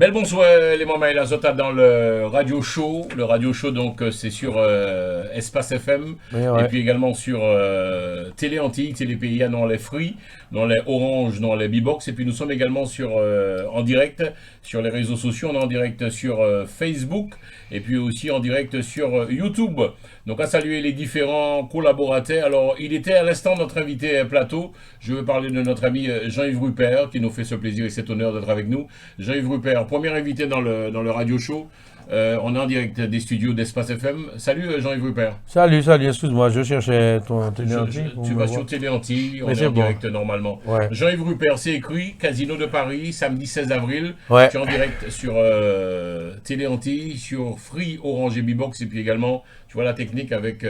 Bel bonsoir les mamans et la zota dans le radio show. Le radio show donc c'est sur Espace FM Oui, et ouais. puis également sur Télé Antilles, Télé PIA dans les Free, dans les Orange, dans les B-Box et puis nous sommes également sur en direct sur les réseaux sociaux. On est en direct sur Facebook et puis aussi en direct sur YouTube. Donc à saluer les différents collaborateurs. Alors il était à l'instant notre invité plateau. Je veux parler de notre ami Jean-Yves Rupert qui nous fait ce plaisir et cet honneur d'être avec nous. Jean-Yves Rupert, premier invité dans le radio show. On est en direct des studios d'Espace FM. Salut Jean-Yves Rupert. Salut, excuse-moi, je cherchais ton Téléanti. Tu vas sur Télé Antilles, on Mais est c'est en bon. direct normalement. Ouais. Jean-Yves Rupert, c'est écrit, Casino de Paris, samedi 16 avril. Ouais. Tu es en direct sur Télé Antilles, sur Free, Orange et B-Box et puis également, tu vois la technique avec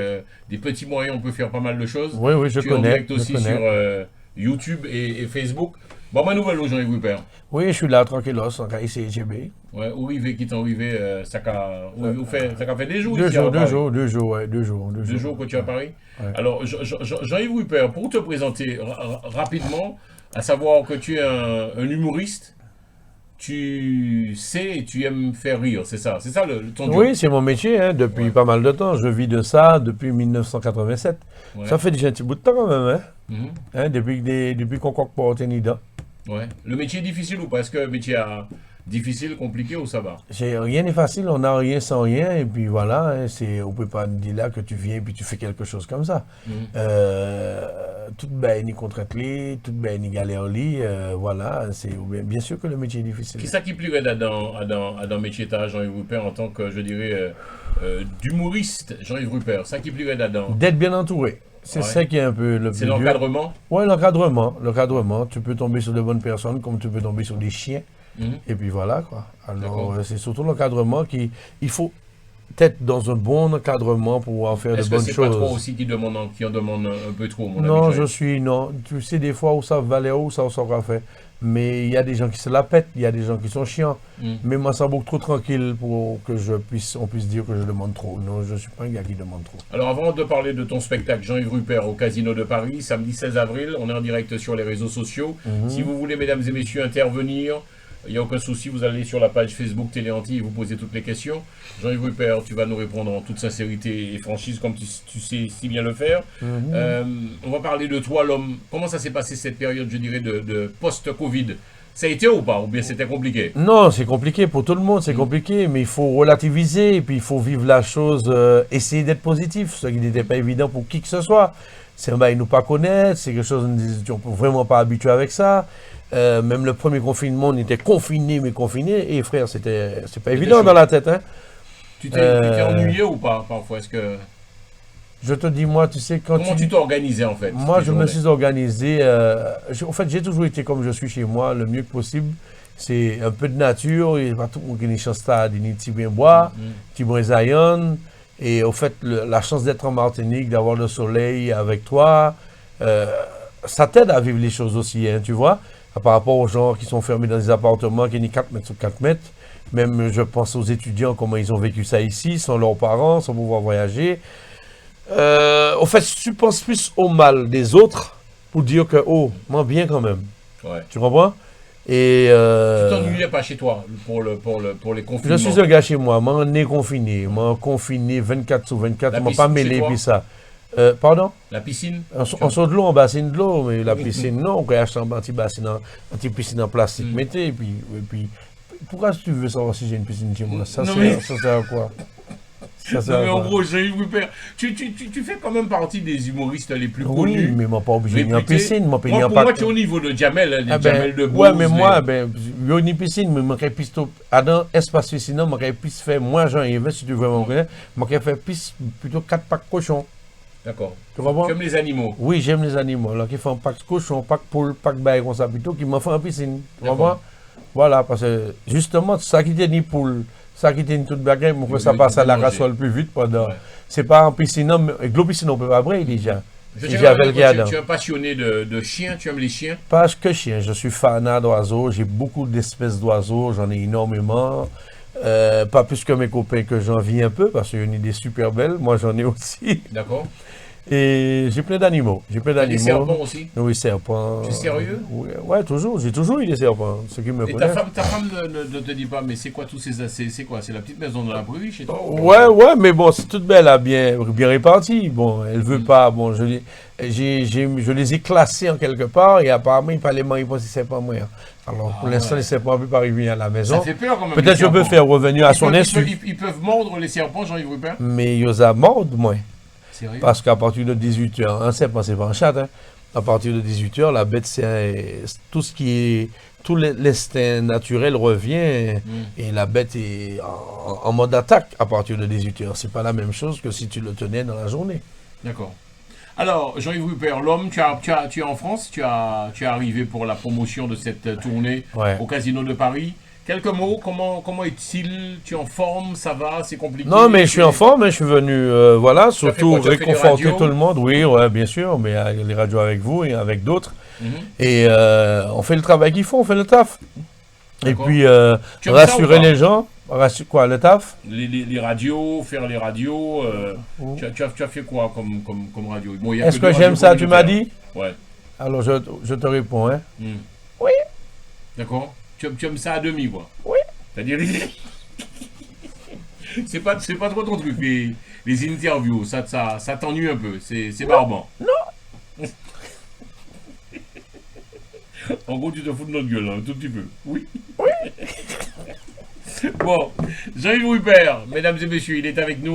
des petits moyens, on peut faire pas mal de choses. Oui, oui, je Tu es en connais. direct je aussi connais. sur YouTube et Facebook. Bon, ma nouvelle, Jean-Yves Rupert. Oui, je suis là, tranquillos, en ICGB. Ouais, où arrivé, qui t'en arrivé, ça a fait des jours Deux ici à jours, deux Paris. jours, 2 jours, ouais, 2 jours. 2 jours que tu es à Paris. Ouais. Alors, Jean-Yves Rupert, pour te présenter rapidement, à savoir que tu es un humoriste, tu sais et tu aimes faire rire, c'est ça ton job. Oui, c'est mon métier, hein, depuis Ouais. pas mal de temps. Je vis de ça depuis 1987. Ouais. Ça fait déjà un petit bout de temps quand même, hein, Mhm. hein, depuis qu'on coque pour Tenida. Ouais. Le métier est difficile ou pas? Est-ce que le métier est difficile, compliqué ou ça va? Rien n'est facile, on n'a rien sans rien, et puis voilà, hein, on ne peut pas dire là que tu viens et puis tu fais quelque chose comme ça. Mhm. Tout ben ni contrainte li, tout ben ni galère li, voilà, bien sûr que le métier est difficile. Qui ça qui plairait dans métier t'as Jean-Yves Rupert en tant que, je dirais, d'humoriste, Jean-Yves Rupert, ça qui plairait là-dedans? D'être bien entouré, c'est Ouais. ça qui est un peu le C'est plus dur. l'encadrement? Oui, l'encadrement, tu peux tomber sur de bonnes personnes comme tu peux tomber sur des chiens, Mhm. et puis voilà quoi. Alors D'accord. c'est surtout l'encadrement il faut être dans un bon encadrement pour pouvoir faire de Est-ce que bonnes c'est pas trop choses. aussi qui en demande un peu trop, mon Non, ami Jean-Yves? non. Tu sais, des fois où ça valait, où ça quoi faire. Mais il y a des gens qui se la pètent, il y a des gens qui sont chiants. Mhm. Mais moi, ça beaucoup trop tranquille pour que on puisse dire que je demande trop. Non, je ne suis pas un gars qui demande trop. Alors avant de parler de ton spectacle Jean-Yves Rupert au Casino de Paris, samedi 16 avril, on est en direct sur les réseaux sociaux. Si vous voulez, mesdames et messieurs, intervenir, il n'y a aucun souci, vous allez sur la page Facebook Télé Antilles et vous posez toutes les questions. Jean-Yves Rupert, tu vas nous répondre en toute sincérité et franchise comme tu sais si bien le faire. On va parler de toi, l'homme. Comment ça s'est passé cette période, je dirais, de post-Covid? Ça a été ou pas? Ou bien c'était compliqué? Non, c'est compliqué pour tout le monde, c'est compliqué, mais il faut relativiser et puis il faut vivre la chose, essayer d'être positif, ce qui n'était pas évident pour qui que ce soit. C'est un bail nous pas connaître, c'est quelque chose, nous n'étions vraiment pas habitués avec ça. Même le premier confinement, on était confinés, mais confinés. Et frère, c'est pas évident chaud. dans la tête. Hein. Tu t'es ennuyé ou pas parfois? Est-ce que Je te dis, moi, tu sais, quand comment tu t'es organisé en fait? Moi, tes je me journées? suis organisé. En fait, j'ai toujours été comme je suis chez moi, le mieux que possible. C'est un peu de nature, il n'y a pas tout le monde qui a une chance ni petit bien bois, petit bon zayon. Et au fait, la chance d'être en Martinique, d'avoir le soleil avec toi, ça t'aide à vivre les choses aussi, hein, tu vois. Par rapport aux gens qui sont fermés dans des appartements qui ont 4 mètres sur 4 mètres. Même, je pense aux étudiants, comment ils ont vécu ça ici, sans leurs parents, sans pouvoir voyager. En fait, tu penses plus au mal des autres pour dire que, oh, moi bien quand même. Ouais. Tu comprends? Et Tu t'ennuyais pas chez toi pour les je confinements? suis un gars chez moi, moi on est confiné, moi confiné 24 sur 24, La moi piscine pas mêlé chez toi? puis ça. Pardon? La piscine? On saute de l'eau, en bassine de l'eau, mais la piscine non, on peut acheter un petit bassin, un petit piscine en plastique, mettez, et puis pourquoi tu veux savoir si j'ai une piscine chez moi? Ça Non, sert, mais- ça sert à quoi? Ça sert Non, à mais en quoi? gros, Jean-Yves Rupert, tu fais quand même partie des humoristes les plus Oui, connus. mais moi pas obligé de en réputés. piscine, moi payer Moi, en pour moi, pas. tu es au niveau de Jamel, hein, les Ah ben, Jamel de ouais, mais Beauce, moi, yo ni piscine, mais moi, je plus dans espace piscine, moi, je plus faire, moi, Jean-Yves, si tu veux vraiment connaître, moi, je faire plus, plutôt 4 packs cochons. D'accord. Tu comprends? Comme les animaux. Oui, j'aime les animaux, là, qui font pack cochon, pack poule, pack bail, comme ça, plutôt, qui m'en font en piscine. Tu D'accord. comprends? Voilà, parce que, justement, ça qui ni poule, ça qui une toute bagarre, moi, ça Oui, passe tu à peux la manger. casserole plus vite pendant. Ouais. C'est pas en piscine, non, mais avec l'eau piscine, on peut pas briller déjà. Je J'ai tiens à avec dire le gars, que là. tu es un passionné de chiens, tu aimes les chiens. Pas que chien, je suis fanat d'oiseaux, j'ai beaucoup d'espèces d'oiseaux, j'en ai énormément. Pas plus que mes copains que j'en vis un peu, parce qu'il y a une idée super belle, moi j'en ai aussi. D'accord. Et j'ai plein d'animaux. T'as des serpents aussi? Oui, serpents. Tu es sérieux? Oui, ouais, toujours. J'ai toujours eu des serpents. Ceux qui me Et connaissent. ta femme ne te dit pas, mais c'est quoi tous ces... C'est quoi? C'est la petite maison de la prairie chez toi? Ouais, mais bon, c'est toute belle, là, bien répartie. Bon, elle veut pas. Bon, je les ai classés en quelque part et apparemment, il fallait m'en répondre si c'est pas moi. Alors, pour l'instant, les serpents ne peuvent pas arriver à la maison. Ça fait peur quand même. Peut-être je peux faire revenir à son insu. Ils peuvent mordre les serpents, Jean-Yves Rupert? Mais ils ont mordre, moi. Sérieux? Parce qu'à partir de 18h, un serpent, c'est pas un chat, hein. À partir de 18h, la bête, c'est tout ce qui est. Tout l'instinct naturel revient et la bête est en mode attaque à partir de 18h. C'est pas la même chose que si tu le tenais dans la journée. D'accord. Alors, Jean-Yves Rupert, l'homme, tu es en France, tu es arrivé pour la promotion de cette tournée au Casino de Paris. Quelques mots, comment est-il? Tu es en forme, ça va, c'est compliqué? Non, mais je suis en forme, je suis venu, voilà, surtout réconforter tout le monde. Oui, ouais, bien sûr, mais les radios avec vous et avec d'autres. Et on fait le travail qu'il faut, on fait le taf. Et puis, rassurer les gens. Quoi, le taf? Les radios, faire les radios. Tu as fait quoi comme radio? Bon, est-ce que j'aime ça, tu m'as dit? Ouais. Alors, je te réponds, hein. Oui. D'accord. Tu aimes ça à demi, quoi? Oui. C'est-à-dire, c'est pas trop ton truc, les interviews, ça t'ennuie un peu, c'est barbant. Non. En gros, tu te fous de notre gueule, hein, un tout petit peu. Oui. Oui. Bon, Jean-Yves Rupert, mesdames et messieurs, il est avec nous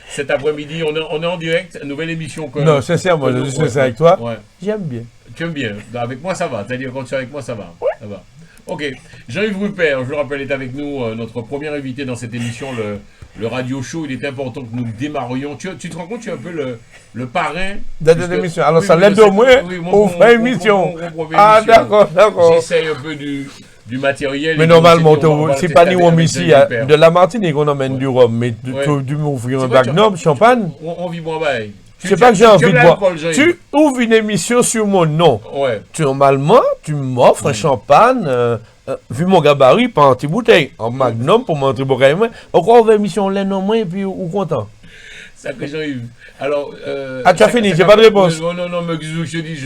cet après-midi. On est en direct, nouvelle émission. Non, sincèrement, je suis sincère avec toi. Ouais. J'aime bien. Tu aimes bien. Avec moi, ça va. C'est-à-dire, quand tu es avec moi, ça va. Oui. Ça va. Ok. Jean-Yves Rupert, je le rappelle, est avec nous, notre premier invité dans cette émission, le radio show. Il est important que nous démarrions. Tu te rends compte, tu es un peu le parrain de cette émission. Alors, ça l'aide au moins pour faire émission. Ah, d'accord. J'essaye un peu du matériel. Mais normalement, c'est pas ni rhum ici. De la Martinique, on emmène du rhum. Mais tu m'ouvres un magnum, champagne. On vit moins bas. C'est pas que j'ai envie de boire. Tu ouvres une émission sur mon nom. Ouais. Normalement, tu m'offres un champagne, vu mon gabarit, pas en petite bouteille. En magnum pour montrer bouteille. Pourquoi on veut émission laine au moins et puis ou content? Ça que Jean-Yves. Alors. Tu as fini, j'ai pas de réponse. Non, mais je dis,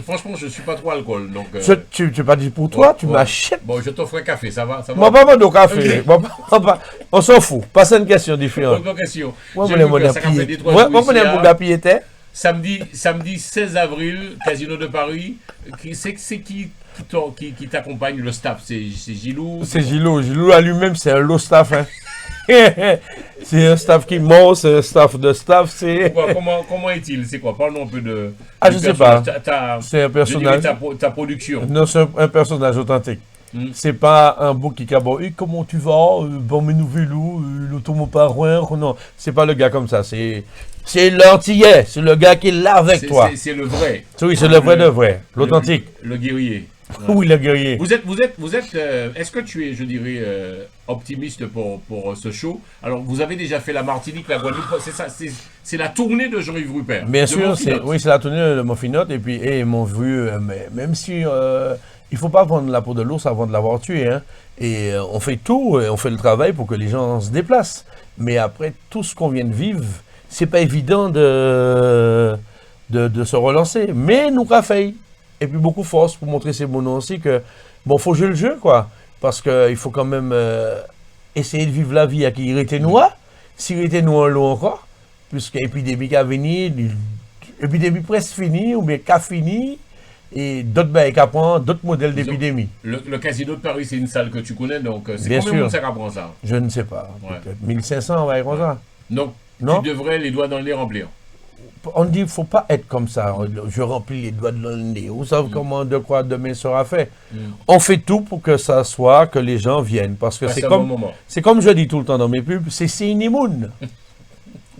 franchement, je suis pas trop alcool. Donc, tu n'as pas dit pour toi, tu m'achètes. Bon, je t'offre un café, ça va? Moi, pas de café. Okay. On s'en fout. Passe une question différente. Autre question. Moi, je connais un bougapi était. Samedi 16 avril, Casino de Paris. C'est qui t'accompagne, le staff? C'est Gilou? C'est Gilou. Gilou à lui-même, c'est un low staff. Hein. C'est un staff qui ment, c'est un staff de staff. Comment est-il? C'est quoi? Parle-nous un peu de. Je sais pas. C'est un personnage. Ta production. Non, c'est un personnage authentique. C'est pas un bouc qui cabot. Comment tu vas? Bon, mais nous vélo, l'automoparoin. Non, c'est pas le gars comme ça. C'est l'antillais. C'est le gars qui est là avec toi. C'est le vrai. Oui, c'est le vrai de vrai. L'authentique. Le guerrier. Ouais. Oui, le guerrier. Vous êtes. Est-ce que tu es, je dirais, optimiste pour ce show? Alors, vous avez déjà fait la Martinique, la Guadeloupe. C'est ça. C'est la tournée de Jean-Yves Rupert. Bien sûr, c'est la tournée de Montfinotte. Et puis, mon vieux, même si il faut pas vendre la peau de l'ours avant de l'avoir tué, hein. Et on fait tout, et on fait le travail pour que les gens se déplacent. Mais après tout ce qu'on vient de vivre, c'est pas évident de se relancer. Mais nous raffaille. Et puis beaucoup de force pour montrer ces monos aussi que, bon, faut jouer le jeu, quoi. Parce qu'il faut quand même essayer de vivre la vie à qui il était noir. S'il était noir, l'eau encore. Puisque l'épidémie qui a venu, l'épidémie presque finie, ou bien qu'a fini, et d'autres bails qui apprennent, d'autres modèles d'épidémie. Le Casino de Paris, c'est une salle que tu connais, donc c'est combien de monde ça apprend ça? Je ne sais pas. Ouais. Peut-être 1500, on va dire ça. Donc, tu devrais les doigts dans le nez remplir. On dit qu'il ne faut pas être comme ça. Je remplis les doigts dans le nez. Vous savez comment de quoi demain sera fait. On fait tout pour que ça soit, que les gens viennent. Parce que c'est comme je dis tout le temps dans mes pubs, c'est Inimoun.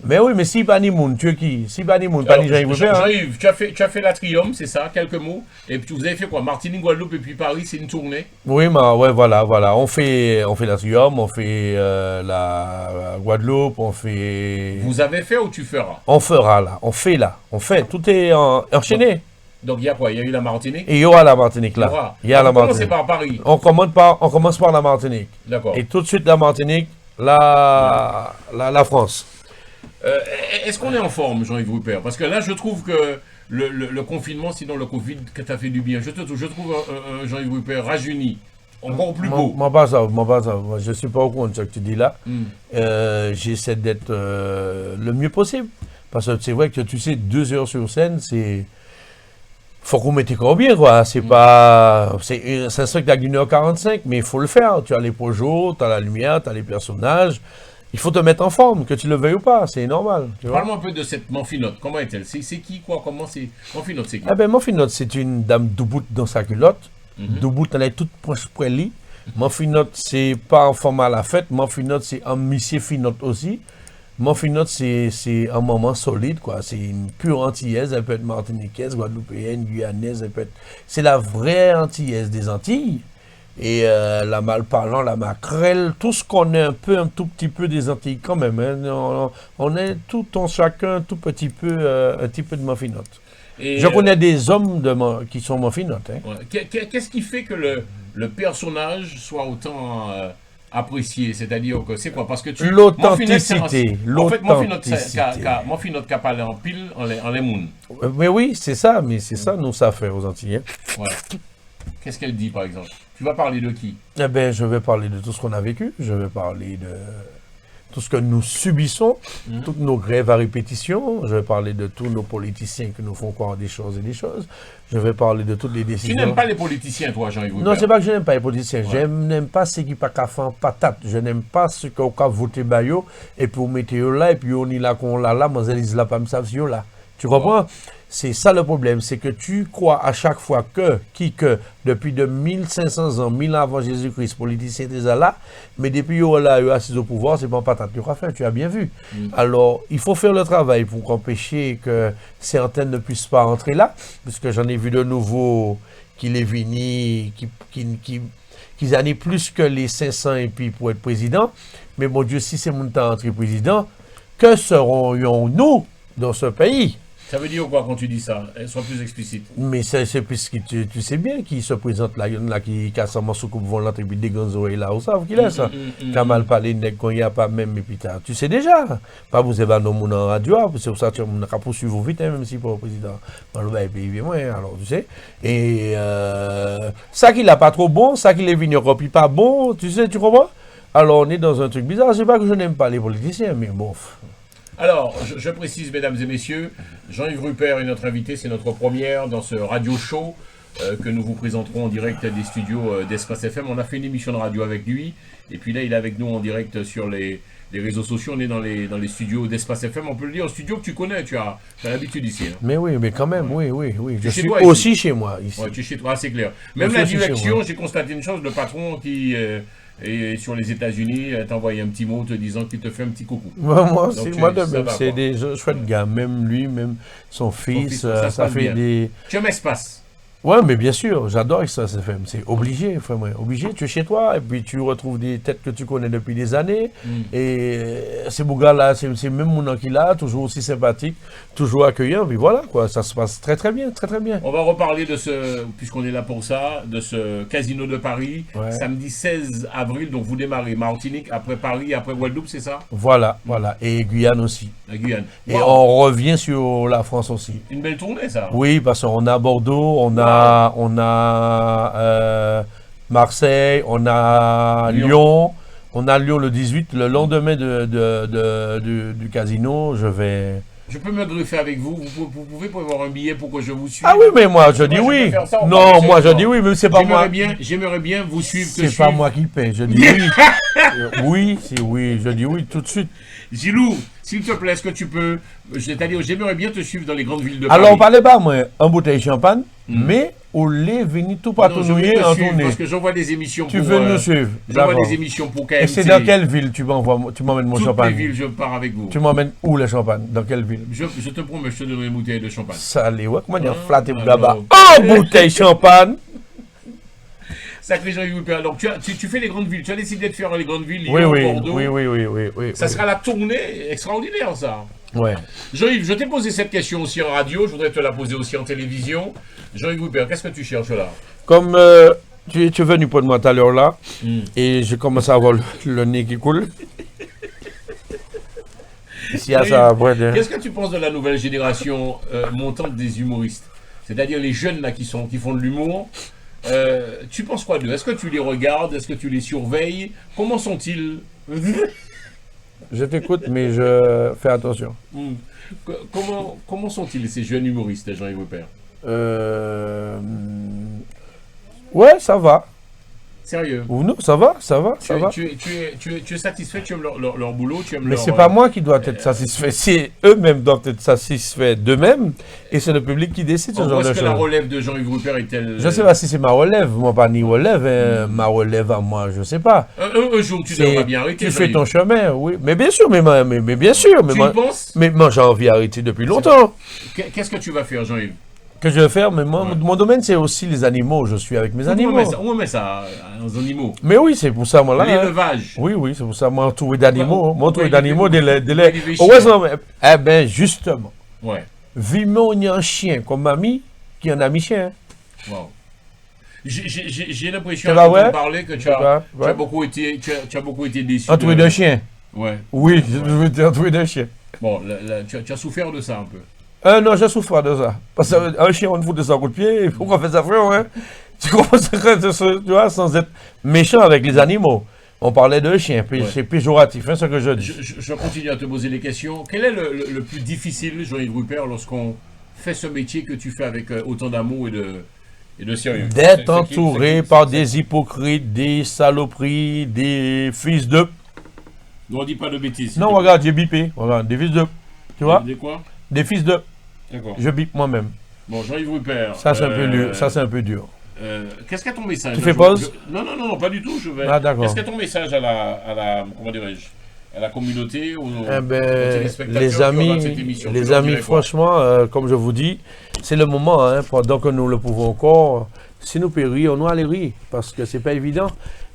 Mais oui, mais si pas Nimoun, tu es qui? Si pas Nimoun, pas Jean-Yves. Jean-Yves, tu as fait la Triumph, c'est ça, quelques mots. Et puis vous avez fait quoi? Martinique, Guadeloupe et puis Paris, c'est une tournée? Oui, ouais, voilà. On fait la Triumph, on fait la Guadeloupe, on fait. Vous avez fait ou tu feras? On fera là, on fait. Tout est enchaîné. Donc il y a quoi? Il y a eu la Martinique? Et il y aura la Martinique là. Il y a la Martinique. Par Paris. On commence par la Martinique. D'accord. Et tout de suite la Martinique, la France. Est-ce qu'on est en forme, Jean-Yves Rupert? Parce que là, je trouve que le confinement, sinon le Covid, que t'as fait du bien. Je trouve Jean-Yves Rupert rajeuni, encore plus beau. Moi, pas ça, moi, pas ça. Moi, je ne suis pas au courant de ce que tu dis là. Mm. J'essaie d'être le mieux possible. Parce que c'est vrai que tu sais, 2 heures sur scène, c'est. Faut qu'on mette corps bien, quoi. C'est pas. C'est un spectacle d'1h45, mais il faut le faire. Tu as les projets, tu as la lumière, tu as les personnages. Il faut te mettre en forme, que tu le veuilles ou pas, c'est normal. Parle-moi un peu de cette Manfinotte. Comment est-elle? C'est qui, quoi, comment c'est? Manfinotte, c'est qui? Ah ben, Manfinotte, c'est une dame douboute dans sa culotte. Douboute, elle est toute proche près lit. Manfinotte, c'est pas en format à la fête. Manfinotte, c'est un monsieur finotte aussi. Manfinotte, c'est un moment solide, quoi. C'est une pure antillaise. Elle peut être martiniquaise, guadeloupéenne, guyanaise. C'est la vraie antillaise des Antilles. Et la malparlant, la maquerelle, tout ce qu'on est un tout petit peu des Antilles quand même. Hein. On est tout en chacun un tout petit peu, un petit peu de Manfinotte. Et je connais des hommes qui sont Manfinotte. Hein. Ouais. Qu'est-ce qui fait que le personnage soit autant apprécié? C'est-à-dire que c'est quoi? Parce que l'authenticité. En fait, Manfinotte qui a parlé en pile, en les mounes. Mais oui, c'est ça, nous, ça fait aux Antilles. Hein. Ouais. Qu'est-ce qu'elle dit, par exemple? Tu vas parler de qui? Eh bien, je vais parler de tout ce qu'on a vécu. Je vais parler de tout ce que nous subissons, toutes nos grèves à répétition. Je vais parler de tous nos politiciens qui nous font croire des choses et des choses. Je vais parler de toutes les décisions. Tu n'aimes pas les politiciens, toi, Jean-Yves Rupert? Non, c'est pas que je n'aime pas les politiciens. Ouais. Je n'aime pas ceux qui ne pas faire patate. Je n'aime pas ceux qui ont voté Bayo et puis on mette là et puis on y là qu'on l'a là, mais ils là pas me savent là. Tu comprends? C'est ça le problème, c'est que tu crois à chaque fois que depuis de 1500 ans, 1000 ans avant Jésus-Christ, politicien était là, mais depuis qu'il est assis au pouvoir, c'est pas patate. Tu as bien vu. Alors, il faut faire le travail pour empêcher que ces antennes ne puissent pas entrer là, puisque j'en ai vu de nouveau qu'il est venu, qu'ils en aient plus que les 500 et puis pour être président. Mais mon Dieu, si c'est mon temps d'entrer président, que serons-nous dans ce pays? Ça veut dire quoi quand tu dis ça? Sois plus explicite. Mais c'est puisque tu sais bien qui se présente là, il y en a qui a sa soucoupe vont l'entrer puis des grandes oreilles là, vous savez qu'il est ça. T'as mal parlé nèg quand il n'y a pas même et puis tu sais déjà. Pas vous avez nos moun en radio, c'est pour ça que on a poursuivre vite même si pas le président. Malheureusement pays moins alors tu sais. Et ça qu'il a pas trop bon, ça qu'il est venu puis pas bon, tu sais, tu comprends? Alors on est dans un truc bizarre, c'est pas que je n'aime pas les politiciens mais bon. Alors, je précise, mesdames et messieurs, Jean-Yves Rupert est notre invité, c'est notre première dans ce radio show que nous vous présenterons en direct des studios d'Espace FM. On a fait une émission de radio avec lui, et puis là, il est avec nous en direct sur les réseaux sociaux. On est dans les studios d'Espace FM, on peut le dire, un studio que tu connais, tu as l'habitude ici. Hein. Mais oui, mais quand même, oui. Je suis aussi chez moi ici. Ouais, tu es chez toi, c'est clair. Même la direction, j'ai constaté une chose, le patron qui... Et sur les États-Unis, t'envoie un petit mot te disant qu'il te fait un petit coucou. Moi, c'est des chouettes gars. Même lui, même son fils, ça fait bien. Des... Tu aimes Espace? Ouais, mais bien sûr, j'adore ça, c'est obligé, vraiment. Obligé, tu es chez toi, et puis tu retrouves des têtes que tu connais depuis des années. Et ces beaux gars-là, c'est même mon nom qu'il a, toujours aussi sympathique, toujours accueillant, puis voilà, quoi, ça se passe très très bien, très très bien. On va reparler de puisqu'on est là pour ça, de ce Casino de Paris, samedi 16 avril, donc vous démarrez Martinique, après Paris, après Guadeloupe, c'est ça? Voilà, et Guyane aussi. La Guyane. Et on revient sur la France aussi. Une belle tournée, ça? Oui, parce qu'on a Bordeaux, on a Marseille, on a Lyon. On a Lyon le 18, le lendemain du casino, je peux me greffer avec vous. Vous pouvez prévoir un billet pour que je vous suive. Ah oui, mais moi je dis oui. Non, moi je dis oui, mais c'est pas moi. J'aimerais bien vous suivre. C'est pas moi qui paie, je dis oui. Oui, je dis oui tout de suite. Gilou, s'il te plaît, est-ce que tu peux... C'est-à-dire, j'aimerais bien te suivre dans les grandes villes de Paris. Alors, on parlait pas, moi, en bouteille de champagne, mais on l'est venu tout partout nouiller en tournée. Parce que j'envoie des émissions tu veux nous suivre? J'envoie des émissions pour KMC. Et c'est dans quelle ville tu m'emmènes mon champagne? Toutes les villes, je pars avec vous. Tu m'emmènes où le champagne? Dans quelle ville? Je te promets, je te donnerai une bouteille de champagne. Ça allait, ouais, comment dire, flatter là-bas. Oh, bouteille de champagne! Sacré Jean-Yves Rupert. Donc tu fais les grandes villes. Tu as décidé de faire les grandes villes. Oui, Bordeaux. Oui. Ça sera la tournée extraordinaire, ça. Ouais. Jean-Yves, je t'ai posé cette question aussi en radio. Je voudrais te la poser aussi en télévision. Jean-Yves Rupert, qu'est-ce que tu cherches là? Comme tu es venu pour moi tout à l'heure là, et je commence à avoir le nez qui coule. S'il y a ça après. Qu'est-ce que tu penses de la nouvelle génération montante des humoristes? C'est-à-dire les jeunes là qui font de l'humour. Tu penses quoi d'eux? Est-ce que tu les regardes? Est-ce que tu les surveilles? Comment sont-ils? Je t'écoute, mais je fais attention. Comment sont-ils ces jeunes humoristes, Jean-Yves Rupert? Ouais, ça va. Sérieux? Ou non, ça va, ça va, ça va. Tu es satisfait? Tu aimes leur boulot? Tu aimes Mais leur, c'est pas moi qui dois être satisfait, c'est eux-mêmes doivent être satisfaits d'eux-mêmes et c'est le public qui décide ce genre de Est-ce que la choses. relève de Jean-Yves Rupert est-elle... Je sais pas si c'est ma relève, moi pas ni relève, hein, ma relève à moi, je sais pas. Un jour, tu devras bien arrêter. Tu fais ton chemin, oui. Mais bien sûr, mais bien sûr. Tu y penses? Mais moi j'ai envie d'arrêter depuis longtemps. Qu'est-ce que tu vas faire, Jean-Yves? Que je vais faire, mais moi, mon domaine c'est aussi les animaux, je suis avec mes animaux. On met ça aux animaux. Mais oui, c'est pour ça, moi là. L'élevage. Oui, c'est pour ça, moi entouré d'animaux. Moi entouré d'animaux, eh ben, justement. Ouais. Vivement, il y a un chien comme mamie qui en a mis chien. Wow. J'ai l'impression de parler que tu as beaucoup été déçu. Entouré d'un chien. Ouais. Oui, je veux dire entouré d'un chien. Bon, tu as souffert de ça un peu. Non, je souffre de ça. Parce qu'un chien, on fout de son coup de pied. Pourquoi faire ça, frère, hein? Tu vois, sans être méchant avec les animaux. On parlait de chien, c'est péjoratif, hein, ce que je dis. Je continue à te poser les questions. Quel est le plus difficile, Jean-Yves Rupert, lorsqu'on fait ce métier que tu fais avec autant d'amour et de sérieux? D'être entouré par des hypocrites, des saloperies, des fils de... On ne dit pas de bêtises. Non, regarde, j'ai bipé. Regarde, des fils de... Tu vois? Des quoi? Des fils de... D'accord. Je bip moi-même. Bon, Jean-Yves Rupert. Ça, c'est un peu dur. Ça, c'est un peu dur. Qu'est-ce qu'est ton message? Tu fais pause? Non, pas du tout. Ah, d'accord. Qu'est-ce qu'est ton message à la comment dirais-je, à la communauté, aux téléspectateurs les amis, franchement, comme je vous dis, c'est le moment, hein, pendant que nous le pouvons encore. Si nous périssons, on doit aller rire, parce que c'est pas évident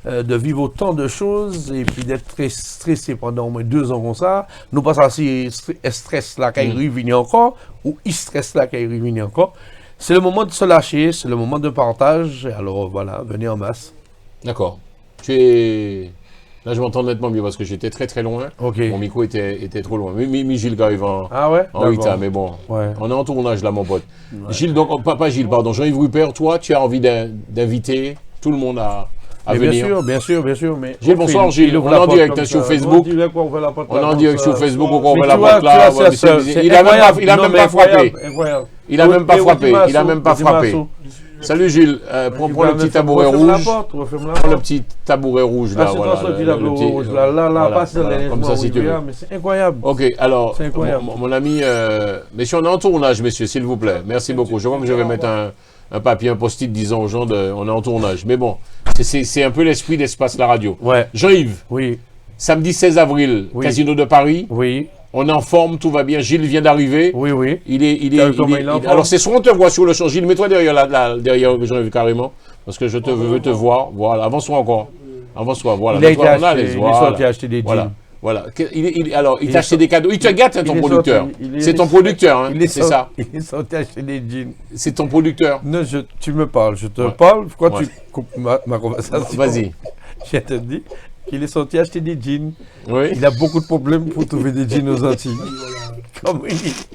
de vivre autant de choses et puis d'être très stressé pendant au moins 2 ans comme ça. Nous passons assez stress là qu'il revient encore, ou stress là qu'il revient encore. C'est le moment de se lâcher, c'est le moment de partage. Alors voilà, venez en masse. D'accord. Là, je m'entends nettement mieux parce que j'étais très très loin. Okay. Mon micro était trop loin. Mais Gilles arrive en 8 ans, mais bon. Ouais. On est en tournage là, mon pote. Ouais. Gilles, donc, pas Gilles, pardon. Jean-Yves Rupert, toi, tu as envie d'inviter tout le monde à venir. Bien sûr. Mais Gilles, bonsoir Gilles. On est en direct sur Facebook. On est en direct sur Facebook, on ouvre la porte là. Il a même pas frappé. Il a même pas frappé. Il a même pas frappé. Salut Gilles, prends le petit tabouret rouge. Prends le petit tabouret rouge là. Comme ça si tu veux. C'est incroyable. Ok, alors, mon ami, messieurs, on est en tournage, messieurs, s'il vous plaît. Merci beaucoup. Je crois que je vais mettre un papier, un post-it disant aux gens on est en tournage. Mais bon, c'est un peu l'esprit d'Espace la radio. Ouais. Jean-Yves. Oui. Samedi 16 avril, Casino de Paris. Oui. On est en forme, tout va bien. Gilles vient d'arriver. Oui. Alors, c'est soit on te voit sur le champ. Gilles, mets-toi derrière Jean-Yves carrément. Parce que je veux te voir. Voilà, avance-toi encore. Avance-toi, voilà. Il est sorti acheter des jeans. Voilà. Alors, il t'a acheté des cadeaux. Il te gâte, hein, ton producteur. C'est ton producteur, hein. C'est ça. Il est sorti acheter des jeans. C'est ton producteur. Non, tu me parles. Je te parle. Pourquoi tu coupes ma conversation? Vas-y. Je te dis qu'il est sorti acheter des jeans. Oui. Il a beaucoup de problèmes pour trouver des jeans aux Antilles. Comme il dit.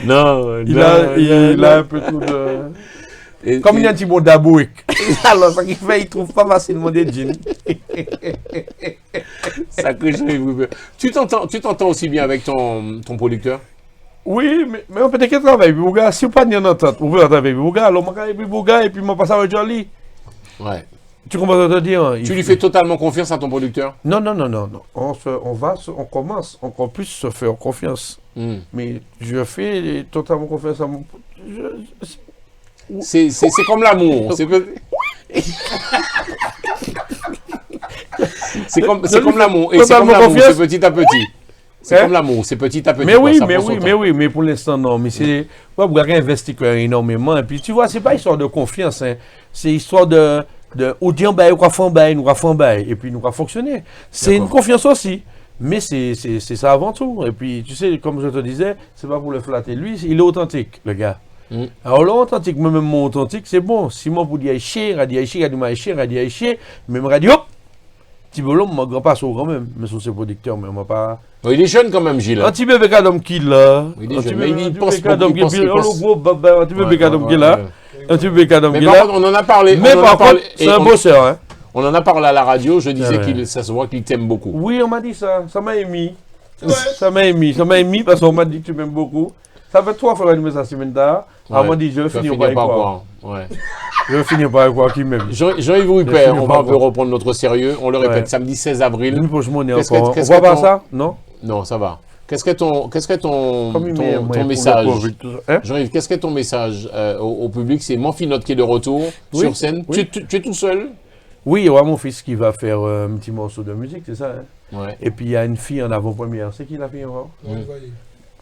Non, il a un peu tout de... Comme il y a un petit mot d'abouik. Alors, ce qu'il fait, il trouve pas facilement des jeans. Sacré Jean-Yves. Tu t'entends aussi bien avec ton producteur? Oui, mais on peut être travailler avec Bouga. Si on pas en entente, on peut travailler avec Bouga. Alors, on va avec Bouga et puis on passe avec Jolie. Ouais. Tu comprends ce que je veux dire? Tu lui fais totalement confiance à ton producteur? Non. On commence encore plus se faire confiance. Mais je fais totalement confiance à mon... C'est comme l'amour. C'est comme l'amour. Et c'est comme l'amour, c'est petit à petit. C'est comme l'amour, c'est petit à petit. Mais pour l'instant, non. Mais c'est... Vous avez investi énormément. Et puis, tu vois, c'est pas histoire de confiance. Hein. C'est histoire de ou dire, nous va faire et puis nous va fonctionner. C'est une confiance aussi. Mais c'est ça avant tout. Et puis, tu sais, comme je te disais, c'est pas pour le flatter. Lui, il est authentique, le gars. Alors, l'authentique, même mon authentique, c'est bon. Si moi, pour dire chier, mais me dit hop, Thibault, mon grand pas quand même, mais sur ses producteurs, mais on m'a pas. Il est jeune quand même, Gilles. Un petit bébé cadom qui là. Il est jeune, mais il pense beaucoup. Un petit bébé cadom qui là. Un petit bébé cadom qui Mais là. par contre, on en a parlé. Mais par contre, c'est un bosseur, hein. On en a parlé à la radio, je disais qu'il ça se voit qu'il t'aime beaucoup. Oui, on m'a dit ça. Ça m'a émis. Ça m'a émis parce qu'on m'a dit que tu m'aimes beaucoup. Ça fait 3 fois que je me ça semaine tard. On m'a dit je vais finir par y croire. Je vais finir par y croire qu'il m'aime. Jean-Yves Rupert, on va un peu reprendre notre sérieux. On le répète, samedi 16 avril. On voit pas ça? Non? Non, ça va. Qu'est-ce que ton message, Jean-Yves, qu'est-ce que ton message au public? C'est Manfinote qui est de retour sur scène. Tu es tout seul? Oui, il y aura mon fils qui va faire un petit morceau de musique, c'est ça. Hein? Ouais. Et puis il y a une fille en avant-première. C'est qui la fille encore?